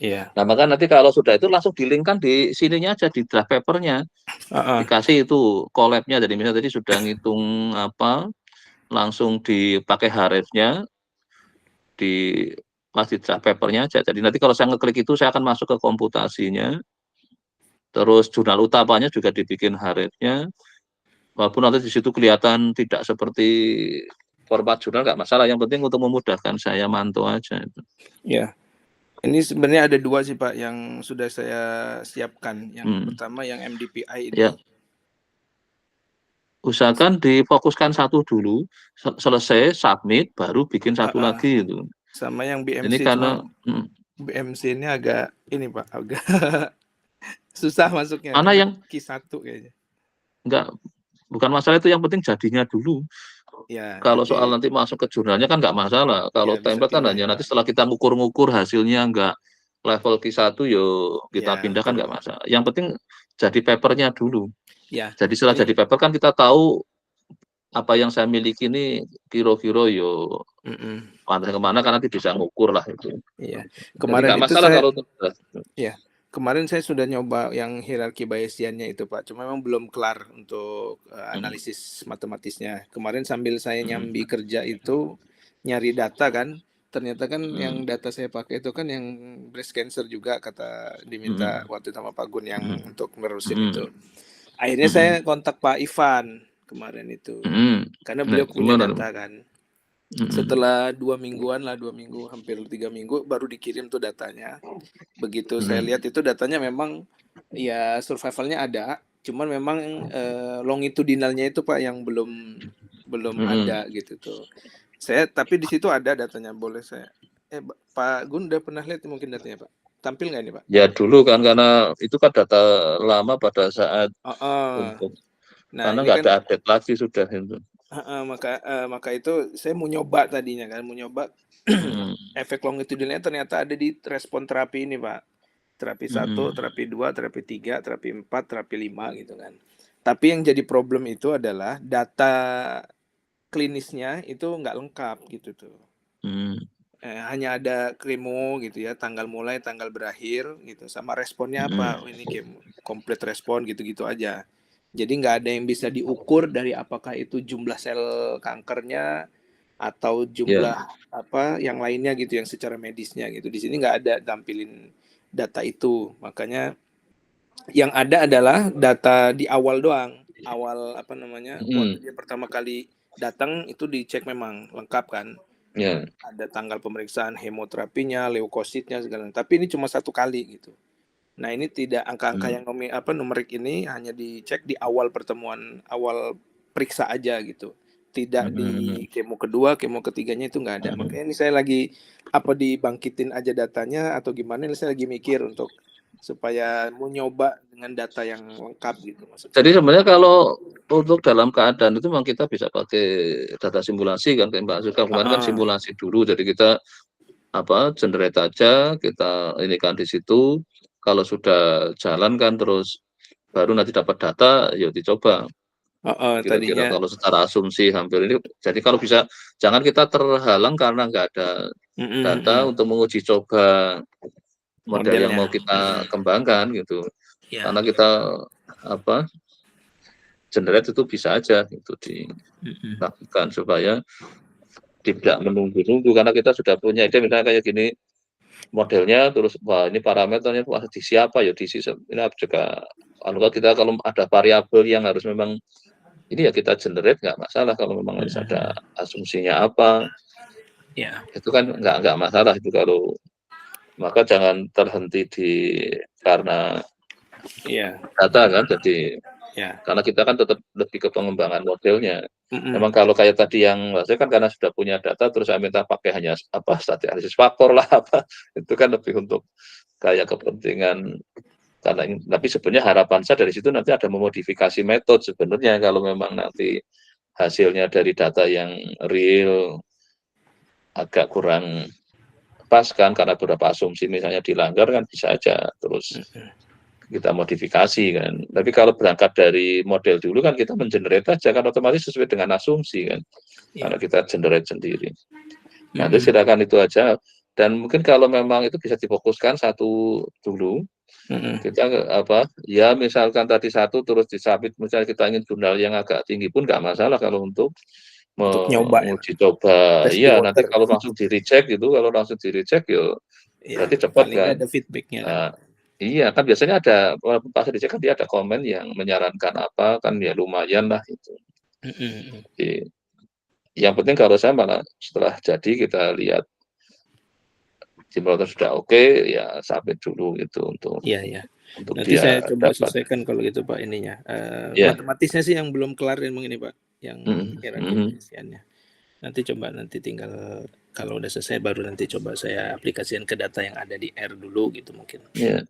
Iya. Nah, maka nanti kalau sudah itu langsung di-link-kan di sininya aja di draft papernya. Dikasih itu Colab-nya, jadi misalnya tadi sudah ngitung langsung dipakai Href-nya pas di draft papernya aja. Jadi nanti kalau saya ngeklik itu saya akan masuk ke komputasinya. Terus jurnal utamanya juga dibikin Href-nya. Walaupun nanti di situ kelihatan tidak seperti format jurnal nggak masalah. Yang penting untuk memudahkan saya mantau aja itu. Ya. Ini sebenarnya ada 2 sih Pak yang sudah saya siapkan. Yang pertama yang MDPI ini. Ya. Usahakan difokuskan satu dulu, selesai submit, baru bikin satu lagi itu. Sama yang BMC ini karena BMC ini agak ini Pak, agak susah masuknya. Mana yang Q1 kayaknya. Enggak, bukan masalah itu, yang penting jadinya dulu. Ya, kalau soal nanti masuk ke jurnalnya kan nggak masalah. Kalau template kan hanya nanti setelah kita ngukur-ngukur hasilnya nggak level Q1, yo kita pindahkan nggak masalah. Yang penting jadi papernya dulu. Ya. Jadi setelah jadi paper kan kita tahu apa yang saya miliki ini kira-kira yo pantas kemana, karena nanti bisa ngukur lah itu. Iya. Jadi Kemarin nggak itu masalah saya kalau ya, kemarin saya sudah nyoba yang hierarki Bayesiannya itu Pak, cuma memang belum kelar untuk analisis matematisnya. Kemarin sambil saya nyambi kerja itu nyari data kan, ternyata kan yang data saya pakai itu kan yang breast cancer juga, kata diminta waktu sama Pak Gun yang untuk menerusin itu. Akhirnya saya kontak Pak Ivan kemarin itu, karena beliau punya data kan. Setelah 2 mingguan lah, 2 minggu hampir 3 minggu baru dikirim tuh datanya. Begitu saya lihat itu datanya memang ya survivalnya ada, cuman memang longitudinalnya itu Pak yang belum ada gitu tuh. Saya tapi di situ ada datanya, boleh saya Pak Gun udah pernah lihat mungkin datanya Pak? Tampil nggak ini Pak? Ya dulu kan, karena itu kan data lama pada saat untuk karena nggak ada update lagi sudah itu. Maka itu saya mau nyoba tadinya kan, mau nyoba efek longitudinalnya ternyata ada di respon terapi ini Pak. Terapi 1, terapi 2, terapi 3, terapi 4, terapi 5 gitu kan. Tapi yang jadi problem itu adalah data klinisnya itu nggak lengkap gitu tuh. Hanya ada kremo gitu ya, tanggal mulai, tanggal berakhir gitu, sama responnya apa, ini komplit respon gitu-gitu aja. Jadi nggak ada yang bisa diukur dari apakah itu jumlah sel kankernya atau jumlah apa yang lainnya gitu, yang secara medisnya gitu. Di sini nggak ada tampilin data itu, makanya yang ada adalah data di awal doang, awal apa namanya, waktu dia pertama kali datang itu dicek memang lengkap kan. Ada tanggal pemeriksaan hemoterapinya, leukositnya segala. Tapi ini cuma 1 kali gitu. Nah ini tidak angka-angka yang numerik ini hanya dicek di awal pertemuan, awal periksa aja gitu. Tidak di kemo kedua, kemo ketiganya itu nggak ada. Makanya ini saya lagi dibangkitin aja datanya atau gimana? Ini saya lagi mikir untuk supaya mau nyoba dengan data yang lengkap gitu maksudnya. Jadi sebenarnya kalau untuk dalam keadaan itu memang kita bisa pakai data simulasi kan, kayak Mbak Azul kemarin kan simulasi dulu, jadi kita generate aja, kita ini kan di situ, kalau sudah jalan kan terus baru nanti dapat data ya dicoba. Kira-kira kalau secara asumsi hampir ini, jadi kalau bisa jangan kita terhalang karena nggak ada data untuk menguji coba model yang mau kita kembangkan gitu. Karena kita generate itu bisa aja itu dilakukan supaya tidak menunggu-nunggu, karena kita sudah punya ide misalnya kayak gini modelnya, terus wah ini parameternya wah di siapa ya, di ini juga kita kalau ada variabel yang harus memang ini ya kita generate, nggak masalah kalau memang harus ada asumsinya apa. Itu kan nggak masalah itu, kalau maka jangan terhenti di karena data kan, jadi karena kita kan tetap lebih ke pengembangan modelnya. Memang kalau kayak tadi yang saya kan karena sudah punya data terus saya minta pakai hanya static analisis faktor lah itu kan lebih untuk kayak kepentingan karena tapi sebenarnya harapan saya dari situ nanti ada memodifikasi metode sebenarnya, kalau memang nanti hasilnya dari data yang real agak kurang pas kan karena beberapa asumsi misalnya dilanggar kan bisa aja terus kita modifikasi kan. Tapi kalau berangkat dari model dulu kan kita mengenerate aja kan otomatis sesuai dengan asumsi kan. Karena kita generate sendiri. Nah, itu silakan itu aja. Dan mungkin kalau memang itu bisa difokuskan satu dulu. Kita ya misalkan tadi satu terus disubmit, misalnya kita ingin jurnal yang agak tinggi pun nggak masalah kalau untuk menguji coba. Iya, nanti kalau langsung di reject gitu, kalau langsung di reject ya berarti cepat kan. Ada feedbacknya kan. Iya kan biasanya ada, walaupun pas dicek kan dia ada komen yang menyarankan apa kan ya lumayan lah itu. Jadi, yang penting kalau saya malah setelah jadi kita lihat simulator sudah oke, ya submit dulu gitu untuk. Untuk nanti dia saya coba selesaikan kalau gitu Pak ininya. Matematisnya sih yang belum kelar ini Pak, yang hierarki. Nanti tinggal kalau udah selesai baru nanti coba saya aplikasikan ke data yang ada di R dulu gitu mungkin. Iya.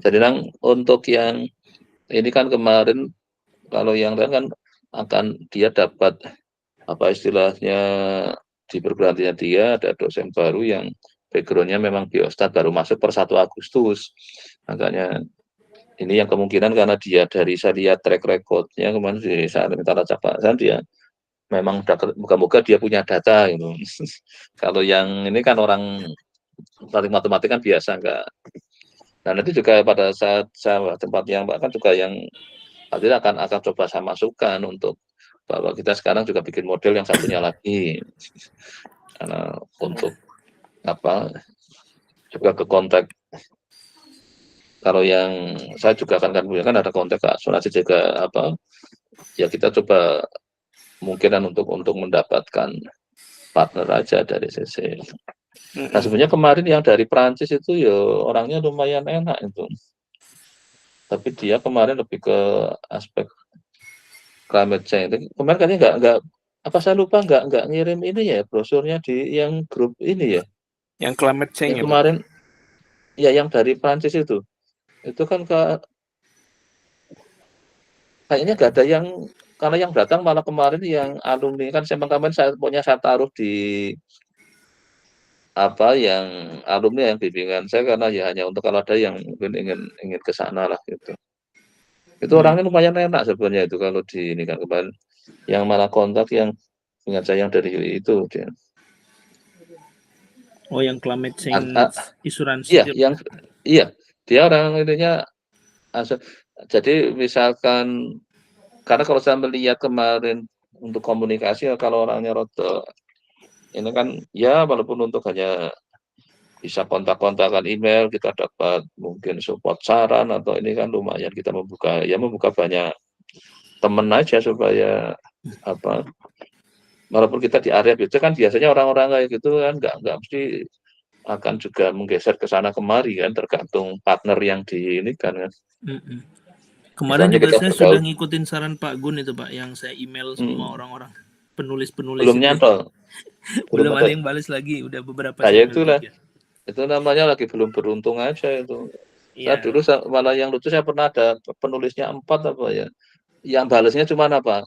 Jadi untuk yang ini kan kemarin kalau yang lain kan akan dia dapat istilahnya di perguruan tinggi dia ada dosen baru yang backgroundnya memang biostat baru masuk per 1 Agustus, makanya Ini yang kemungkinan karena dia dari saya lihat track record-nya kemarin di saat minta lacak Pak dia memang moga-moga dia punya data gitu. Kalau yang ini kan orang matematik kan biasa enggak. Nah nanti juga pada saat saya tempat yang Pak kan juga yang nanti akan coba saya masukkan untuk bahwa kita sekarang juga bikin model yang satunya lagi. Karena untuk apa juga ke kontak kalau yang saya juga kan ada kontak asuransi juga apa ya kita coba kemungkinan untuk mendapatkan partner aja dari sisi. Nah sebenarnya kemarin yang dari Prancis itu ya orangnya lumayan enak itu, tapi dia kemarin lebih ke aspek climate change. Kemarin kan nggak apa saya lupa nggak ngirim ini ya brosurnya di yang grup ini ya. Yang climate change yang kemarin ya yang dari Prancis itu kan kayaknya nggak ada yang karena yang datang malah kemarin yang alumni kan kemarin saya taruh di apa yang alumni yang bimbingan saya karena ya hanya untuk kalau ada yang mungkin ingin ke sana lah gitu. Itu orangnya lumayan enak sebenarnya itu kalau di ini kan kemarin yang malah kontak yang ingat saya yang dari itu dia. Oh yang climate change asuransi. Iya dia orang intinya jadi misalkan karena kalau saya melihat kemarin untuk komunikasi kalau orangnya rada ini kan ya walaupun untuk hanya bisa kontak-kontakan email kita dapat mungkin support saran atau ini kan lumayan kita membuka banyak temen aja supaya apa walaupun kita di area itu kan biasanya orang-orang kayak gitu kan nggak mesti akan juga menggeser ke sana kemari kan tergantung partner yang di ini kan. Kemarin juga saya sudah ngikutin saran Pak Gun itu Pak yang saya email semua orang-orang penulis belum nyantol belum ada yang balas lagi udah beberapa kayak itulah juga. Itu namanya lagi belum beruntung aja itu. Saya dulu malah yang lucu saya pernah ada penulisnya 4 apa ya yang balasnya cuma apa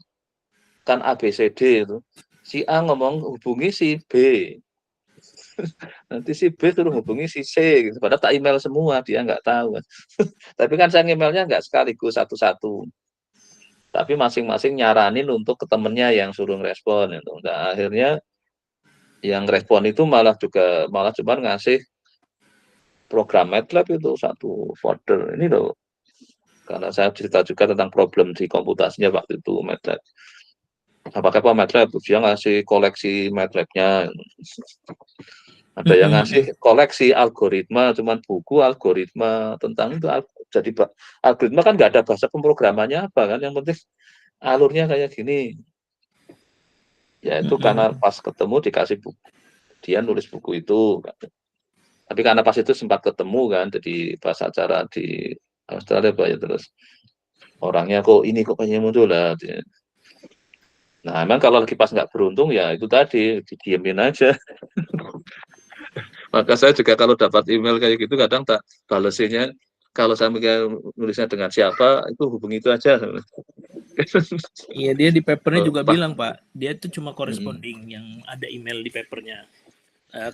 kan ABCD itu si A ngomong hubungi si B nanti si B suruh hubungi si C gitu. Padahal tak email semua dia nggak tahu tapi kan saya emailnya nggak sekaligus satu-satu tapi masing-masing nyaranin untuk ke temennya yang suruh ngerespon itu. Nah, akhirnya yang respon itu malah cuma ngasih program MATLAB itu satu folder ini loh karena saya cerita juga tentang problem di komputasinya waktu itu MATLAB apakah MATLAB dia ngasih koleksi MATLAB-nya ada yang ngasih koleksi algoritma cuman buku algoritma tentang itu jadi algoritma kan nggak ada bahasa pemrogramannya apa kan yang penting alurnya kayak gini ya itu karena pas ketemu dikasih buku dia nulis buku itu tapi karena pas itu sempat ketemu kan jadi pas acara di Australia Pak ya terus orangnya kok kayaknya muncul lah nah emang kalau lagi pas nggak beruntung ya itu tadi didiemin aja maka saya juga kalau dapat email kayak gitu kadang tak balesinya kalau saya nulisnya dengan siapa itu hubungi itu aja. Iya dia di papernya juga bilang Pak dia itu cuma corresponding yang ada email di papernya.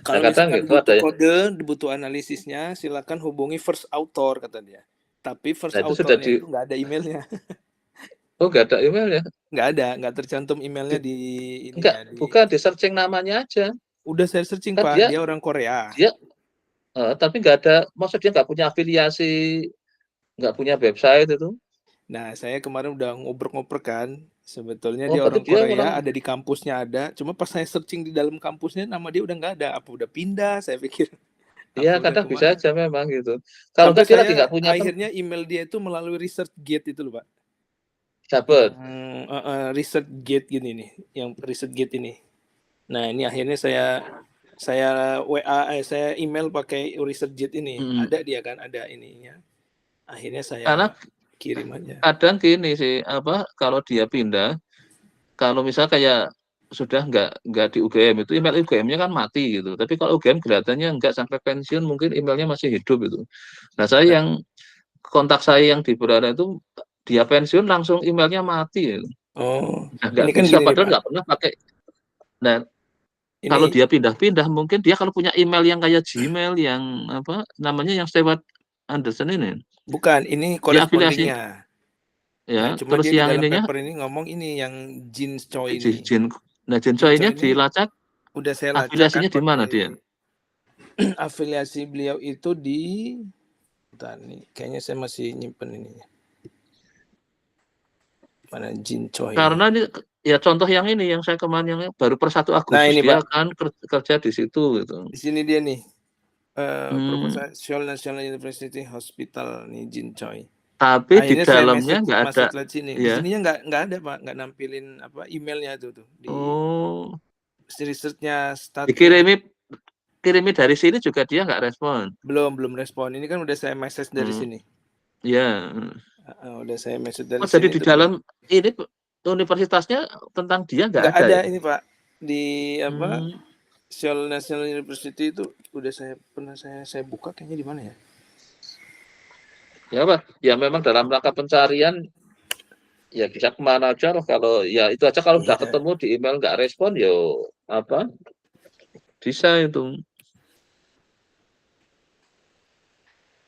Kalau misalkan gitu, butuh kode, butuh analisisnya, silakan hubungi first author kata dia. Tapi first authornya itu nggak ada emailnya. Oh nggak ada emailnya? Nggak tercantum emailnya di ini. Bukan di searching namanya aja. Udah saya searching kan Pak, dia orang Korea. Dia, tapi nggak ada, maksudnya nggak punya afiliasi, nggak punya website itu. Nah saya kemarin udah ngoper-ngoper kan. Sebetulnya dia orang Korea, ada di kampusnya ada. Cuma pas saya searching di dalam kampusnya, nama dia udah nggak ada. Apa udah pindah? Saya pikir. Iya, kadang bisa aja memang gitu. Kalau dia lagi nggak punya. Akhirnya email dia itu melalui ResearchGate itu loh Pak. Dapat. ResearchGate gini nih, yang ResearchGate ini. Nah ini akhirnya saya WA, saya email pakai ResearchGate ini. Ada dia kan, ada ininya. Akhirnya saya kirim aja. Kadang gini sih, kalau dia pindah, kalau misalnya kayak sudah nggak di UGM itu email UGM-nya kan mati gitu. Tapi kalau UGM kelihatannya nggak sampai pensiun, mungkin emailnya masih hidup itu. Nah saya yang kontak saya yang di Berada itu dia pensiun langsung emailnya mati. Gitu. Oh, nggak bisa padahal nggak pernah pakai. Nah kalau dia pindah-pindah, mungkin dia kalau punya email yang kayak Gmail yang namanya yang Stewart Anderson ini. Bukan, ini Dia afiliasi corresponding-nya. Ya, ya, cuma terus dia di yang dalam ininya paper ini ngomong ini yang Jin Choi ini. Jin Jin Choi ini Choi ini dilacak udah saya lacak kan afiliasinya di mana dia? afiliasi beliau itu di bentar nih, kayaknya saya masih nyimpen ini. Mana Jin Choi Karena ini? ini ya contoh yang ini yang saya kemarin yang baru per 1 Agustus Nah, ini, dia Pak. kan kerja di situ gitu. Di sini dia nih. Proposal Seoul National University Hospital nih Jin Choi. Tapi di Akhirnya saya dalamnya nggak ada. masuk lewat sini. Di Ya. sininya nggak ada, Pak, nggak nampilin apa emailnya tuh di researchnya Kirimi dari sini juga dia nggak respon. Belum respon. Ini kan udah saya message dari sini. Iya. Udah saya message dari sini. Jadi di dalam ini universitasnya tentang dia nggak ada. Ada ini, Pak. Di apa? Seoul National University itu udah saya buka kayaknya di mana ya? Ya apa? Ya memang dalam rangka pencarian ya bisa kemana aja loh, kalau ya itu aja kalau udah ketemu di email nggak respon ya apa? Bisa itu.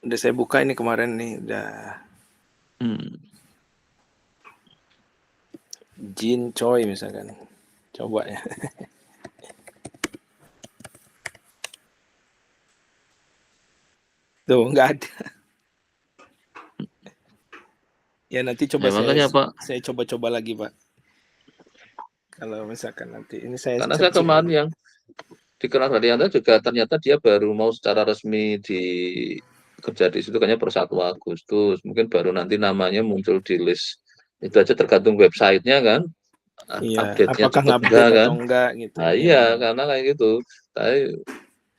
Udah saya buka ini kemarin nih, udah. Jin Choi misalkan. Coba ya. Tuh, nggak ada. Ya nanti coba saya coba lagi, Pak. Kalau misalkan nanti ini saya karena saya kemarin yang dikenal dari Anda juga ternyata dia baru mau secara resmi kerja di situ kayaknya per 1 Agustus. Mungkin baru nanti namanya muncul di list. Itu aja tergantung websitenya kan. Update-nya cepat enggak kan? Enggak gitu. Nah, iya, karena kayak gitu.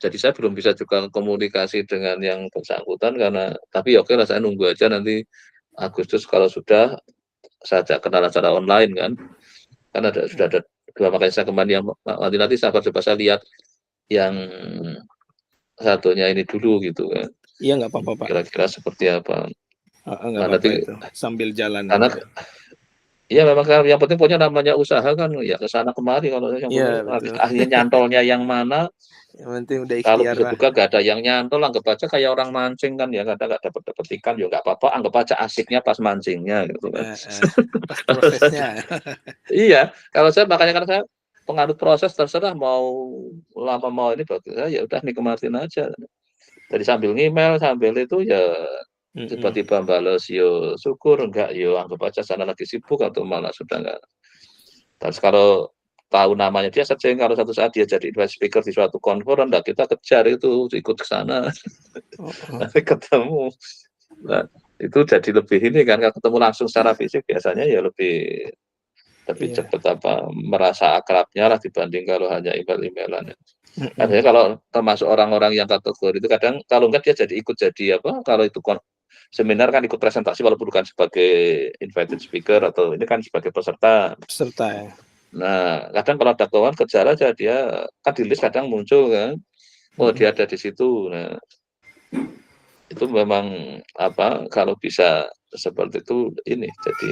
Jadi saya belum bisa juga komunikasi dengan yang bersangkutan tapi oke lah, saya nunggu aja nanti Agustus kalau sudah saya ajak kenalan secara online kan. Kan sudah ada 2, makanya saya kemarin yang nanti sabar coba saya lihat yang satunya ini dulu gitu kan. Iya, nggak apa-apa, Pak. Kira-kira seperti apa. Nggak apa-apa itu. Sambil jalan. Karena iya memang yang penting punya namanya usaha kan ya kesana kemari, kalau yang akhirnya nyantolnya yang mana. Yang penting udah ikhtiar. Kalau bisa juga gak ada yang nyantol, anggap aja kayak orang mancing kan ya, kadang nggak dapat ikan ya nggak apa-apa, anggap aja asiknya pas mancingnya gitu kan. Pas prosesnya. Iya, kalau saya makanya kan saya penganut proses, terserah mau lama mau ini bagi saya ya udah nikmatin aja. Jadi sambil ngemail sambil itu ya tiba-tiba balas yo syukur, enggak yo anggap aja sana lagi sibuk atau malah sudah enggak. Terus kalau tahu namanya dia searching, kalau satu saat dia jadi invite speaker di suatu conference, kita kejar itu ikut ke sana. Nanti ketemu. Nah, itu jadi lebih ini kan, kalau ketemu langsung secara fisik biasanya ya lebih cepat merasa akrabnya lah dibanding kalau hanya email-emailan. Artinya kalau termasuk orang-orang yang kategori itu kadang kalau enggak dia ikut jadi apa, kalau itu seminar kan ikut presentasi walaupun bukan sebagai invited speaker atau ini kan sebagai peserta ya. Nah, kadang kalau ada kawan kejar aja, dia kan di list kadang muncul kan, dia ada di situ. Nah, itu memang apa, kalau bisa seperti itu ini jadi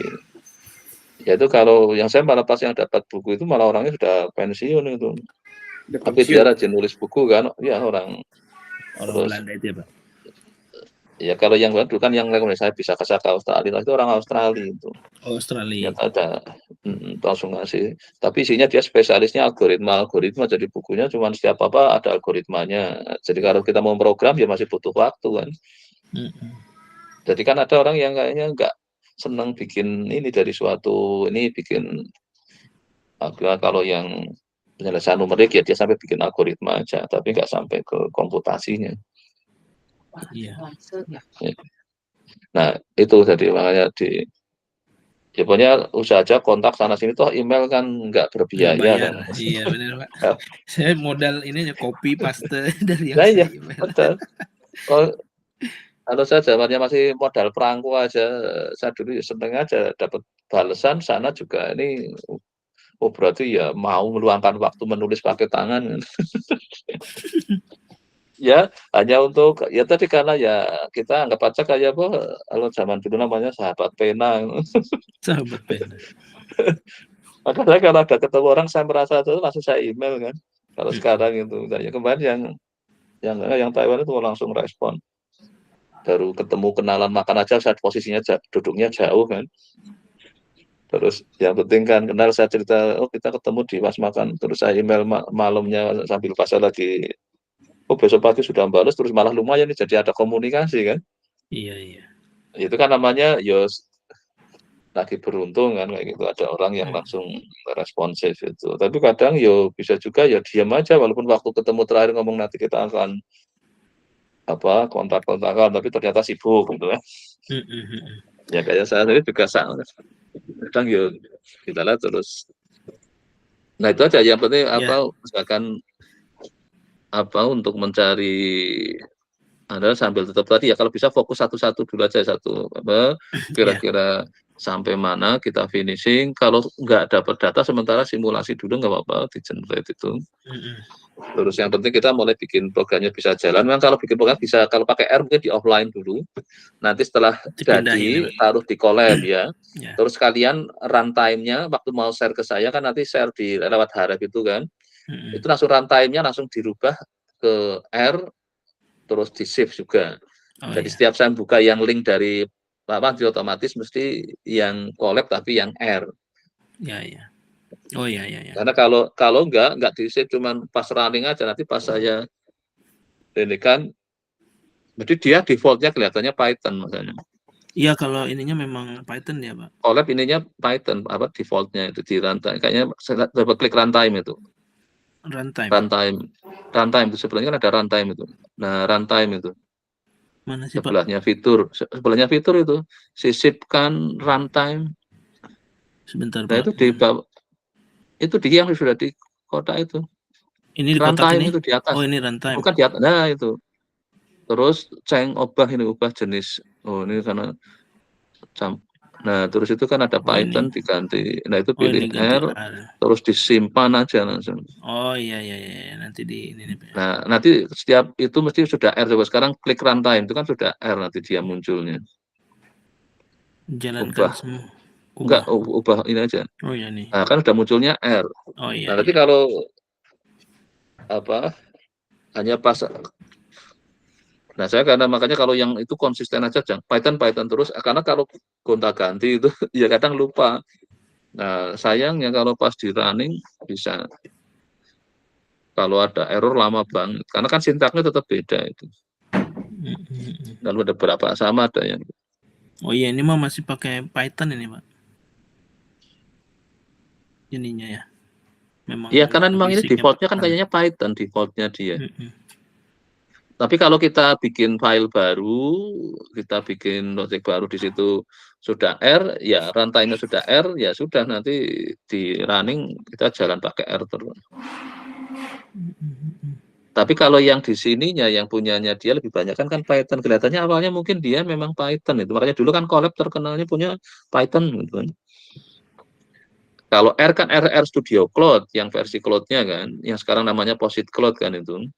ya itu kalau yang saya malah pas yang dapat buku itu malah orangnya sudah pensiun itu. Tapi dia rajin nulis buku kan, ya orang Belanda itu ya, Pak. Ya kalau yang dulu kan yang saya bisa ke Australia itu orang Australia itu. Australia. Ya ada langsung ngasih. Tapi isinya dia spesialisnya algoritma, jadi bukunya cuma setiap apa ada algoritmanya. Jadi kalau kita mau program ya masih butuh waktu kan. Jadi kan ada orang yang kayaknya nggak senang bikin ini dari suatu ini bikin kalau yang penyelesaian numerik ya dia sampai bikin algoritma aja, tapi nggak sampai ke komputasinya. Iya. Nah itu jadi makanya ya pokoknya usaha aja kontak sana sini, toh email kan nggak berbiaya kan. Iya benar, Pak. Saya modal ini copy paste dari yang saya email. Betul. Kalau saya zamannya masih modal perangko aja, saya dulu seneng aja dapat balasan sana juga ini. Berarti ya mau meluangkan waktu menulis pakai tangan. Ya hanya untuk ya tadi karena ya kita anggap aja kayak apa, kalau zaman dulu namanya sahabat pena. Sahabat pena. Makanya kalau ada ketemu orang saya merasa itu langsung saya email kan. Kalau sekarang itu ya kemarin yang Taiwan itu langsung respon. baru ketemu kenalan makan aja saya posisinya duduknya jauh kan. Terus yang penting kan kenal, saya cerita, oh kita ketemu di pas makan, terus saya email malamnya sambil pas lagi, oh besok pagi sudah balas, terus malah lumayan nih jadi ada komunikasi kan. Iya. Itu kan namanya lagi beruntung kan kayak gitu, ada orang yang langsung responsif itu. Tapi kadang bisa juga diam aja walaupun waktu ketemu terakhir ngomong nanti kita akan kontak-kontakan tapi ternyata sibuk gitu ya. Ya kayak saya sendiri juga kadang kita lihat terus. Nah itu aja yang penting misalkan untuk mencari Anda sambil tetap tadi ya kalau bisa fokus satu-satu dulu aja, kira-kira sampai mana kita finishing. Kalau nggak dapat data sementara simulasi dulu nggak apa-apa di generate itu. Terus yang penting kita mulai bikin programnya bisa jalan. Memang kalau bikin program bisa, kalau pakai R mungkin di offline dulu. Nanti setelah jadi taruh di collab ya. Terus kalian runtime-nya waktu mau share ke saya kan nanti share di lewat Harep itu kan. Itu langsung runtime-nya langsung dirubah ke R terus di save juga. Jadi setiap saya buka yang link dari di otomatis mesti yang collab tapi yang R. Iya. Karena kalau nggak di save cuman pas running aja, nanti pas saya ini kan jadi dia defaultnya kelihatannya Python makanya. Iya, kalau ininya memang Python ya, Pak. Collab ininya Python, defaultnya itu di runtime. Kayaknya saya coba klik runtime itu. Runtime itu sebenarnya kan ada runtime itu. Nah, runtime itu. Mana sih, Pak? Sebelahnya fitur itu sisipkan runtime. Sebentar, Nah, Pak. itu dia yang sudah di kotak itu. Ini di kotak ini? Itu di atas. Oh, ini runtime. Bukan di atas. Nah, itu. Terus ubah jenis. Oh, ini karena nah, terus itu kan ada Python diganti. Nah, itu pilih R, terus disimpan aja langsung. Oh, iya. Nanti di ini. Nah, nanti setiap itu mesti sudah R. Coba sekarang klik runtime itu kan sudah R nanti dia munculnya. Jalankan semua. Enggak, ubah ini aja. Oh iya nih. Nah, kan sudah munculnya R. Oh iya. Nah, nanti kalau hanya pas. Nah, saya makanya kalau yang itu konsisten aja, jangan Python terus, karena kalau gonta-ganti itu ya kadang lupa. Nah, sayangnya kalau pas di running bisa. Kalau ada error lama banget, karena kan sintaknya tetap beda itu. Lalu ada berapa sama ada yang. Oh iya, ini mah masih pakai Python ini, Pak. Ininya ya. Memang. Iya, karena memang ini defaultnya kan kayaknya Python defaultnya dia. Tapi kalau kita bikin file baru, kita bikin logic baru di situ sudah R, ya runtime-nya sudah R, ya sudah nanti di running kita jalan pakai R terus. Tapi kalau yang di sininya yang punyanya dia lebih banyak kan Python. Kelihatannya awalnya mungkin dia memang Python itu. Makanya dulu kan Collab terkenalnya punya Python gitu kan. Kalau R kan R Studio Cloud yang versi Cloud-nya kan, yang sekarang namanya Posit Cloud kan itu.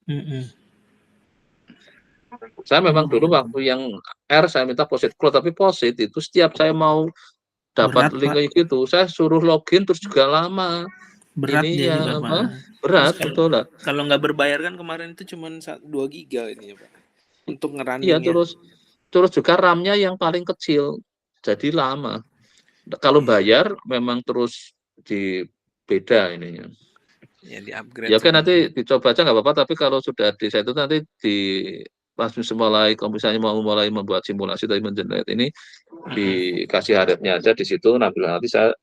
Saya memang dulu waktu yang R saya minta Posit Cloud, tapi Posit itu setiap saya mau dapat link kayak gitu, saya suruh login terus juga lama. Berat ini dia ya juga, Pak. Berat betul lah. Kalau nggak berbayar kan kemarin itu cuma 2 giga ini ya, Pak. Untuk ngerunning. Iya, terus juga RAM-nya yang paling kecil. Jadi lama. Kalau bayar memang terus di beda ininya. Ya di upgrade. Ya kan nanti dicoba aja nggak apa-apa, tapi kalau sudah di saya itu nanti pas mulai kalau misalnya mau mulai membuat simulasi dari mengenerate ini dikasih Harepnya aja di situ nanti saya,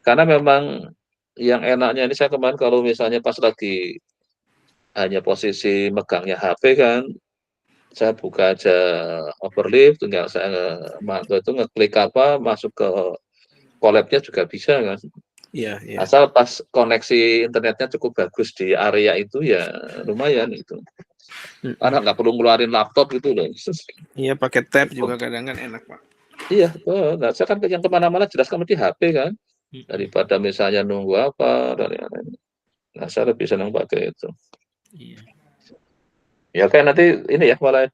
karena memang yang enaknya ini saya kemarin kalau misalnya pas lagi hanya posisi megangnya HP kan, saya buka aja Overleaf, tinggal saya ngeklik masuk ke collab-nya juga bisa kan. Iya. Asal pas koneksi internetnya cukup bagus di area itu ya lumayan itu. Karena nggak perlu ngeluarin laptop gitu loh. Iya, pakai tab juga kadang kan enak, Pak. Iya, nah, saya kan yang kemana-mana jelas kan di HP kan. Daripada misalnya nunggu apa dari lain. Nah, saya lebih senang pakai itu. Iya. Ya kayak nanti ini ya mulai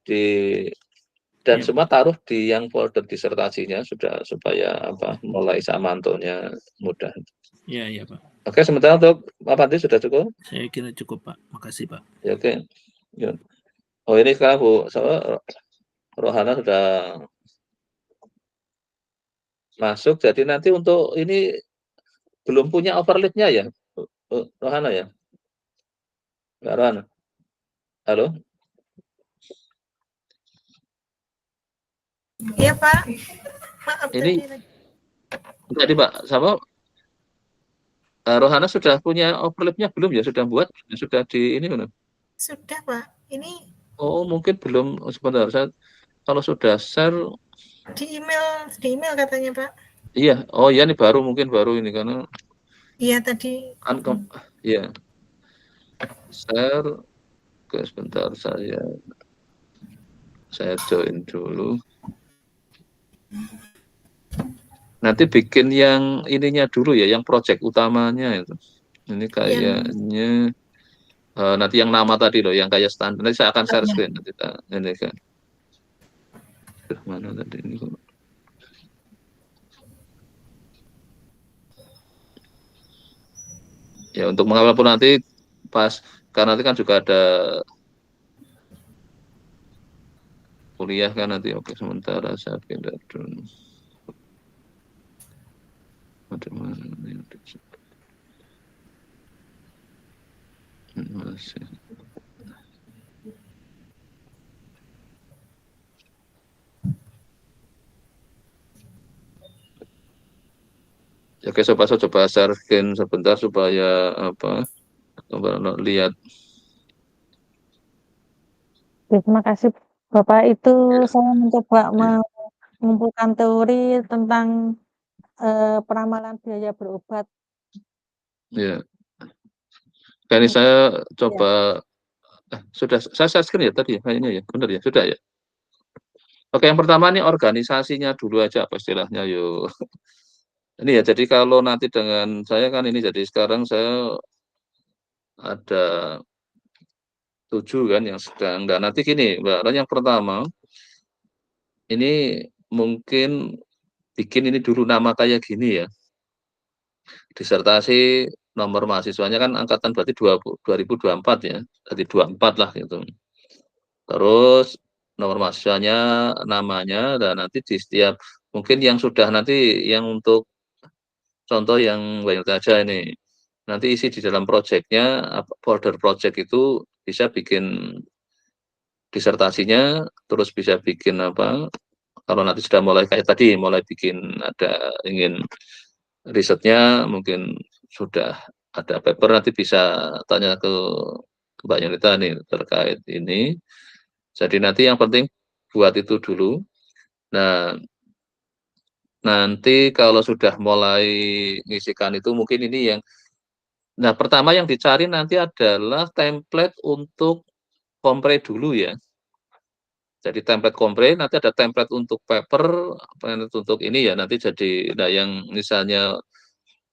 dan semua taruh di yang folder disertasinya sudah supaya mulai samantonya mudah. Iya, Pak. Oke, sementara untuk Pak Pandi sudah cukup? Saya kira cukup, Pak. Makasih, Pak. Ya, oke. Ya. Oh, ini sekarang Bu Rohana sudah masuk, jadi nanti untuk ini belum punya overlay-nya ya, Rohana ya? Mbak Rohana? Halo? Iya Pak, maaf Ini tadi. jadi Mbak, sama Rohana sudah punya overlap-nya belum ya? Sudah buat? Sudah di ini belum? Sudah Pak, ini Oh mungkin belum, sebentar, kalau sudah share, di email katanya Pak. iya, oh iya ini mungkin baru ini, karena Iya tadi. ya, share, sebentar saya join dulu. Nanti bikin yang ininya dulu ya, yang project utamanya itu. Ini kayaknya nanti yang nama tadi loh, yang kayak standar. Nanti saya akan share screen nanti ini kan. Mana tadi ini? Ya untuk mengawal pun nanti pas, karena nanti kan juga ada kuliah kan nanti. Oke, sementara saya pindah dulu. Ada mana ini? Masih. Oke, coba share screen sebentar supaya apa? Lihat. Terima kasih Bapak. Itu saya mencoba mengumpulkan teori tentang peramalan biaya berobat. Ya. Ini saya coba sudah saya share screen ya tadi kayaknya ya. Benar ya? Sudah ya? Oke, yang pertama nih organisasinya dulu aja apa istilahnya yuk. Ini ya, jadi kalau nanti dengan saya kan ini, jadi sekarang saya ada 7 kan yang sedang, dan nanti gini Mbak, yang pertama ini mungkin bikin ini dulu nama kayak gini ya, disertasi nomor mahasiswanya kan angkatan berarti 2024 ya, jadi 24 lah gitu. Terus nomor mahasiswanya, namanya, dan nanti di setiap mungkin yang sudah nanti yang untuk contoh yang banyak saja ini, nanti isi di dalam projectnya, folder project itu bisa bikin disertasinya, terus bisa bikin apa, kalau nanti sudah mulai kayak tadi, mulai bikin ada ingin risetnya, mungkin sudah ada paper, nanti bisa tanya ke Mbak Yunita nih terkait ini. Jadi nanti yang penting buat itu dulu. Nah, nanti kalau sudah mulai ngisikan itu mungkin ini yang, nah pertama yang dicari nanti adalah template untuk kompre dulu ya. Jadi template kompre, nanti ada template untuk paper, template untuk ini ya, nanti jadi, nah yang misalnya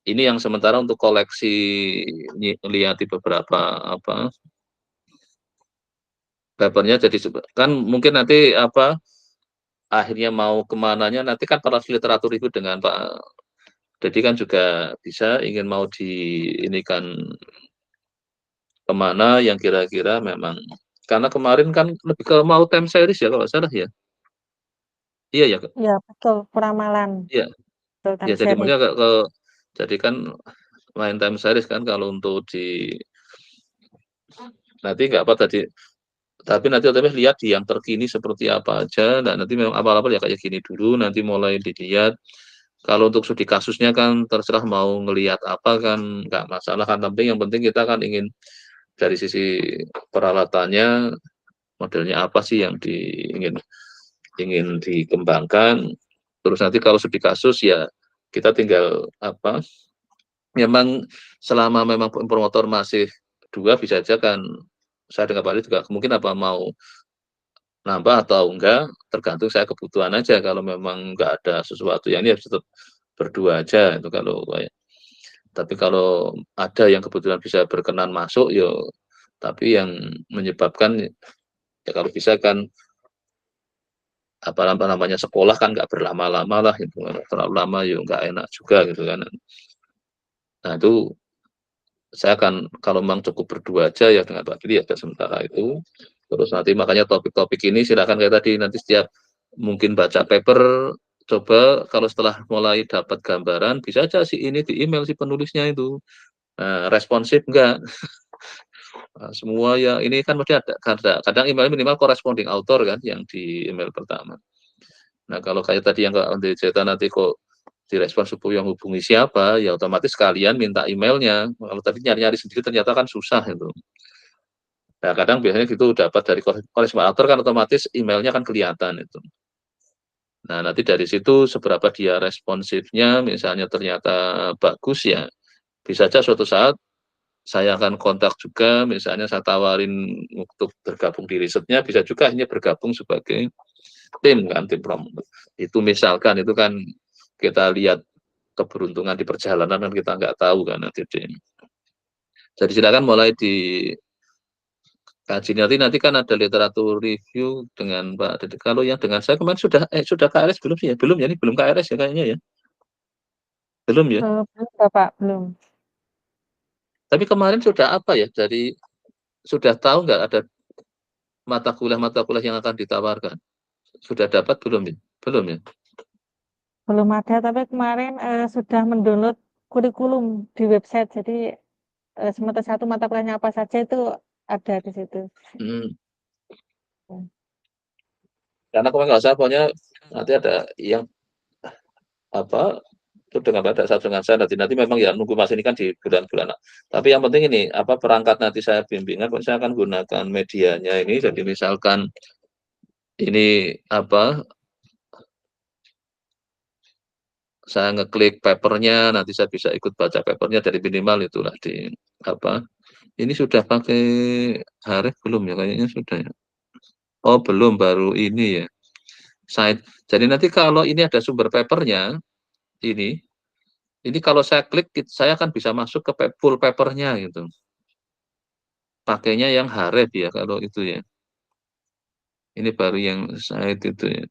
ini yang sementara untuk koleksi, lihat di beberapa apa papernya, jadi kan mungkin nanti apa akhirnya mau kemananya nanti kan para literatur itu dengan Pak jadi kan juga bisa ingin mau ini kan kemana yang kira-kira memang, karena kemarin kan lebih ke mau time series ya kalau nggak salah ya. Iya ya, Iya betul, peramalan. iya. Ya jadi maksudnya jadi kan main time series kan kalau untuk nanti nggak apa tadi, tapi nanti otomatis lihat di yang terkini seperti apa aja. Nah nanti memang awal-awal ya kayak gini dulu, nanti mulai dilihat. Kalau untuk studi kasusnya kan terserah mau ngelihat apa kan nggak masalah kan, tapi yang penting kita kan ingin dari sisi peralatannya modelnya apa sih yang ingin dikembangkan. Terus nanti kalau studi kasus ya kita tinggal apa, memang selama memang promotor masih 2 bisa aja kan, saya dengan Pak Ali juga mungkin apa mau nambah atau enggak, tergantung saya kebutuhan aja. Kalau memang enggak ada sesuatu yang ini harus tetap berdua aja itu kalau kayak. Tapi kalau ada yang kebetulan bisa berkenan masuk yo, tapi yang menyebabkan ya kalau bisa kan apa namanya sekolah kan nggak berlama-lama lah gitu, terlalu lama yo nggak enak juga gitu kan. Nah itu saya akan kalau memang cukup berdua aja ya dengan Pak Gili ya sementara itu. Terus nanti makanya topik-topik ini silakan kayak tadi, nanti setiap mungkin baca paper, coba kalau setelah mulai dapat gambaran, bisa aja si ini di email si penulisnya itu. Responsif enggak? Semua yang ini kan mesti ada, kadang email minimal corresponding author kan yang di email pertama. Nah kalau kayak tadi yang Anda cerita nanti kok direspon supaya yang hubungi siapa, ya otomatis kalian minta emailnya. Kalau tadi nyari-nyari sendiri ternyata kan susah itu. Nah kadang biasanya gitu dapat dari corresponding author kan otomatis emailnya kan kelihatan itu. Nah nanti dari situ seberapa dia responsifnya, misalnya ternyata bagus ya, bisa saja suatu saat saya akan kontak juga, misalnya saya tawarin untuk bergabung di risetnya, bisa juga hanya bergabung sebagai tim kan, tim itu misalkan, itu kan kita lihat keberuntungan di perjalanan kan kita nggak tahu kan nanti. Jadi silakan mulai di kaji nanti kan ada literatur review dengan Pak Dede. Kalau yang dengan saya kemarin sudah KRS belum sih ya? Belum ya, ini belum KRS ya kayaknya ya? Belum ya? Belum Bapak, belum. Tapi kemarin sudah apa ya? Jadi sudah tahu nggak ada mata kuliah yang akan ditawarkan? Sudah dapat belum ya? Belum ya? Belum ada, tapi kemarin sudah mendownload kurikulum di website. Jadi semester 1 mata kuliahnya apa saja itu ada di situ. Karena kemarin nggak usah, pokoknya nanti ada yang apa itu dengan saya nanti memang ya nunggu Mas ini kan di bulan-bulan. Tapi yang penting ini apa perangkat nanti saya bimbingan, saya akan gunakan medianya ini. Jadi misalkan ini apa saya ngeklik papernya, nanti saya bisa ikut baca papernya dari minimal itulah di apa. Ini sudah pakai Haref belum ya? Kayaknya sudah ya. Oh belum, baru ini ya. Jadi nanti kalau ini ada sumber papernya, ini kalau saya klik, saya akan bisa masuk ke full papernya gitu. Pakainya yang Haref ya kalau itu ya. Ini baru yang site itu ya.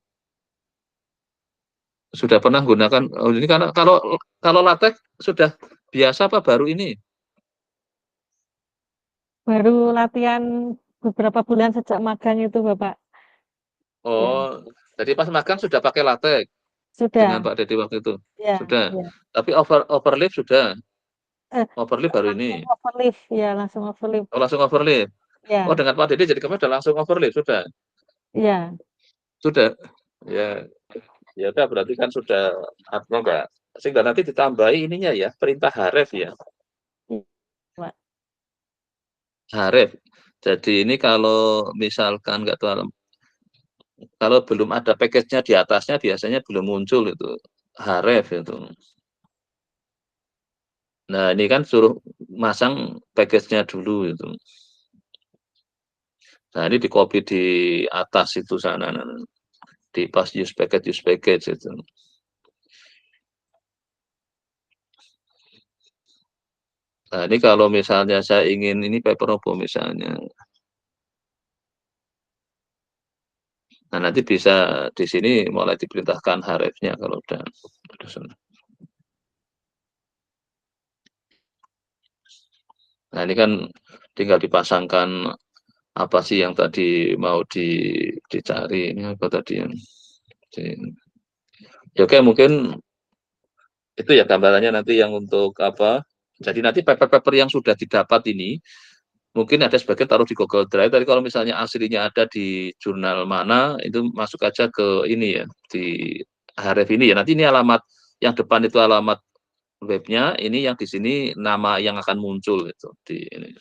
Sudah pernah gunakan? Oh, ini karena kalau LaTeX sudah biasa apa baru ini? Baru latihan beberapa bulan sejak magang itu Bapak. Oh, jadi pas magang sudah pakai LaTeX dengan Sudah. Pak Dede waktu itu? Ya, Sudah. ya. Tapi overlay sudah? Overlay baru ini? Overleaf, ya langsung overleaf. Oh, langsung overlay? Ya. Oh, dengan Pak Dede jadi kemarin sudah langsung overlay? Sudah? Iya. Sudah? Ya, ya udah berarti kan sudah apa enggak? Sehingga nanti ditambahi ininya ya, perintah Haref ya. Pak. Haref. Jadi ini kalau misalkan nggak tahu, kalau belum ada package-nya di atasnya biasanya belum muncul itu Haref itu. Nah ini kan suruh masang package-nya dulu itu. Nah ini di copy di atas itu sana, di pas use package itu. Nah ini kalau misalnya saya ingin ini paper apa misalnya. Nah nanti bisa di sini mulai diperintahkan Harefnya kalau udah. Nah ini kan tinggal dipasangkan apa sih yang tadi mau dicari, ini apa tadi yang ya, oke mungkin itu ya gambarannya nanti yang untuk apa. Jadi nanti paper-paper yang sudah didapat ini mungkin ada sebagian taruh di Google Drive. Tapi kalau misalnya aslinya ada di jurnal mana, itu masuk aja ke ini ya, di Haref ini ya. Nanti ini alamat yang depan itu alamat webnya, ini yang di sini nama yang akan muncul itu di ini.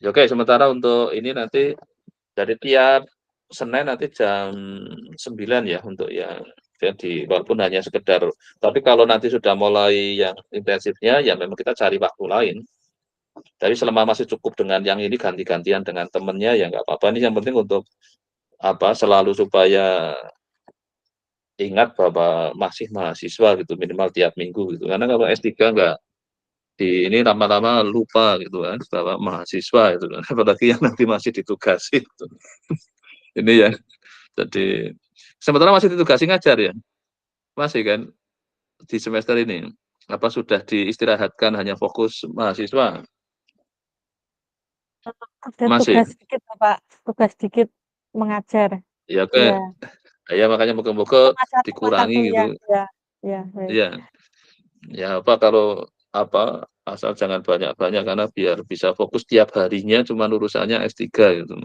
Oke, sementara untuk ini nanti dari tiap Senin nanti jam 9 ya untuk yang jadi walaupun hanya sekedar, tapi kalau nanti sudah mulai yang intensifnya ya memang kita cari waktu lain. Tapi selama masih cukup dengan yang ini ganti-gantian dengan temennya ya nggak apa-apa. Ini yang penting untuk apa selalu supaya ingat bahwa masih mahasiswa gitu minimal tiap minggu gitu. Karena kalau S3 nggak di ini lama-lama lupa gitu kan bahwa mahasiswa itu kan, apalagi yang nanti masih ditugasi gitu. Ini ya, jadi sementara masih ditugasi ngajar ya, masih kan di semester ini apa sudah diistirahatkan hanya fokus mahasiswa? Ada Masih? tugas dikit Bapak, tugas dikit mengajar. Ya oke. Iya. Ya makanya moga-moga Mata dikurangi kuliah, gitu. iya, baik. Iya. Ya apa kalau apa asal jangan banyak-banyak karena biar bisa fokus tiap harinya cuma urusannya S3 gitu.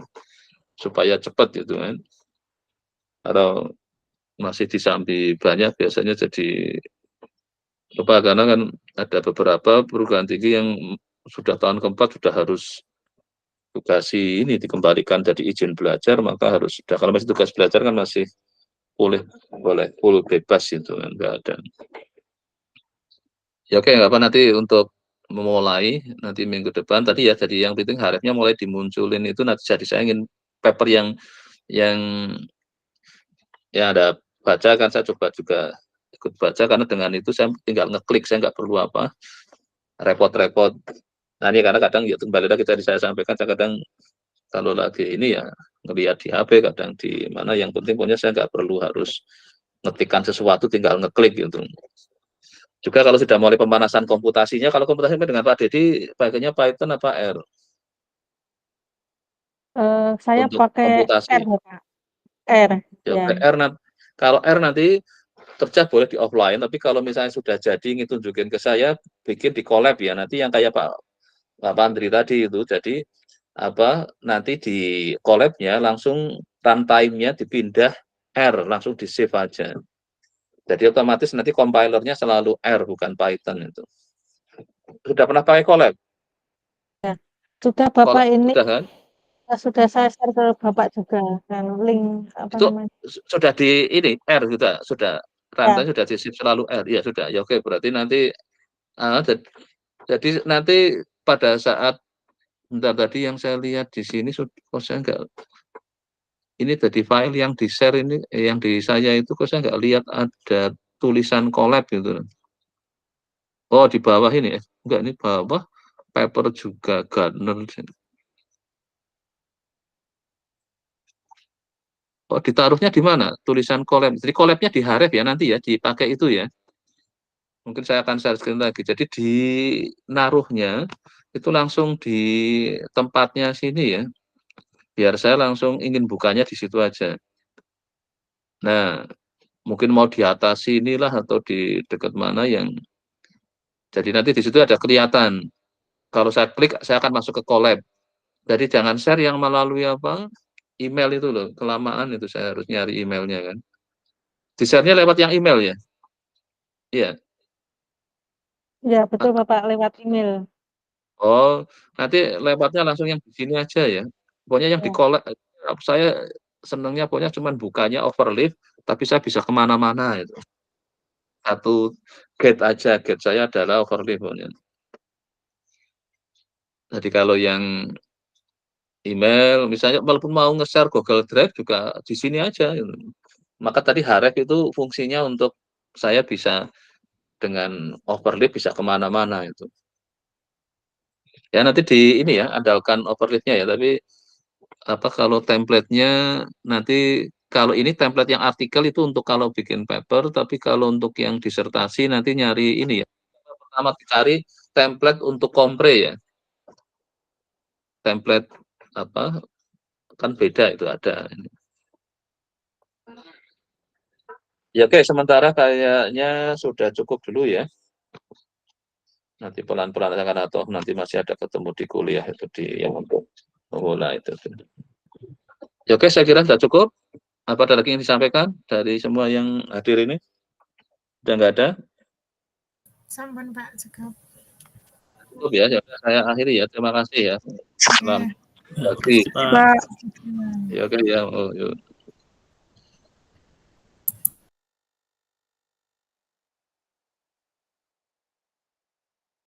Supaya cepat gitu kan. Kalau masih disambi banyak biasanya jadi apa karena kan ada beberapa perguruan tinggi yang sudah tahun keempat sudah harus tugasi ini dikembalikan jadi izin belajar maka harus sudah kalau masih tugas belajar kan masih boleh full bebas itu kan nggak ada. Ya oke nggak apa nanti untuk memulai nanti minggu depan tadi ya jadi yang penting harapnya mulai dimunculin itu nanti jadi saya ingin paper yang ya ada baca kan saya coba juga ikut baca karena dengan itu saya tinggal ngeklik saya nggak perlu apa repot-repot. Nah ini karena kadang ya kembali lagi tadi saya sampaikan kadang kalau lagi ini ya ngelihat di HP kadang di mana yang penting pokoknya saya nggak perlu harus ngetikkan sesuatu tinggal ngeklik gitu. Juga kalau sudah mulai pemanasan komputasinya, kalau komputasi dengan Pak Dedi pakainya Python apa R? Saya Untuk pakai komputasi. R Bapak. R, Ya, ya. R kalau R nanti kerja boleh di offline, tapi kalau misalnya sudah jadi ingin tunjukin ke saya, bikin di collab ya. Nanti yang kayak Pak Andri tadi itu, jadi apa nanti di collab-nya langsung runtime-nya dipindah R, langsung di save aja. Jadi otomatis nanti compilernya selalu R bukan Python itu. Sudah pernah pakai collab? Ya. Sudah Bapak Collab ini sudah kan? sudah saya share ke Bapak juga dan link apa Itu namanya? sudah di ini R sudah Ya. runtime sudah di save selalu R. Ya sudah. Ya oke berarti nanti jadi nanti pada saat bentar tadi yang saya lihat di sini kok saya enggak ini tadi file yang di share ini yang di saya itu kok saya enggak lihat ada tulisan collab gitu. Oh di bawah ini ya enggak ini bawah paper juga Gartner. Oh ditaruhnya di mana tulisan collab jadi collabnya di Haref ya nanti ya dipakai itu ya mungkin saya akan share screen lagi jadi di naruhnya itu langsung di tempatnya sini ya biar saya langsung ingin bukanya di situ aja. Nah, mungkin mau di atas inilah atau di dekat mana yang jadi nanti di situ ada kelihatan. Kalau saya klik saya akan masuk ke collab. Jadi jangan share yang melalui apa? Email itu loh, kelamaan itu saya harus nyari emailnya kan. Di share-nya lewat yang email ya? Iya. Ya, betul Bapak lewat email. Oh, nanti lewatnya langsung yang di sini aja ya. Pokoknya yang di Ya. collab saya senangnya pokoknya cuman bukanya overleaf tapi saya bisa kemana-mana itu. Satu gate aja, gate saya adalah overleaf pokoknya. Jadi kalau yang email, misalnya walaupun mau nge-share Google Drive juga di sini aja. Gitu. Maka tadi Haref itu fungsinya untuk saya bisa dengan overleaf bisa kemana-mana itu. Ya nanti di ini ya andalkan overleaf-nya ya, tapi apa kalau template-nya nanti kalau ini template yang artikel itu untuk kalau bikin paper, tapi kalau untuk yang disertasi nanti nyari ini ya. Pertama cari template untuk kompre ya. Template apa kan beda itu ada. Ya oke, sementara kayaknya sudah cukup dulu ya. Nanti pelan-pelan akan atau nanti masih ada ketemu di kuliah itu di yang untuk memulai itu. Ya oke, saya kira sudah cukup. Apa ada lagi yang disampaikan dari semua yang hadir ini? Sudah nggak ada? Sampun Pak, cukup. Cukup ya, saya akhiri ya. Terima kasih ya. Selamat pagi. Pak. Ya oke ya. Oh, yuk.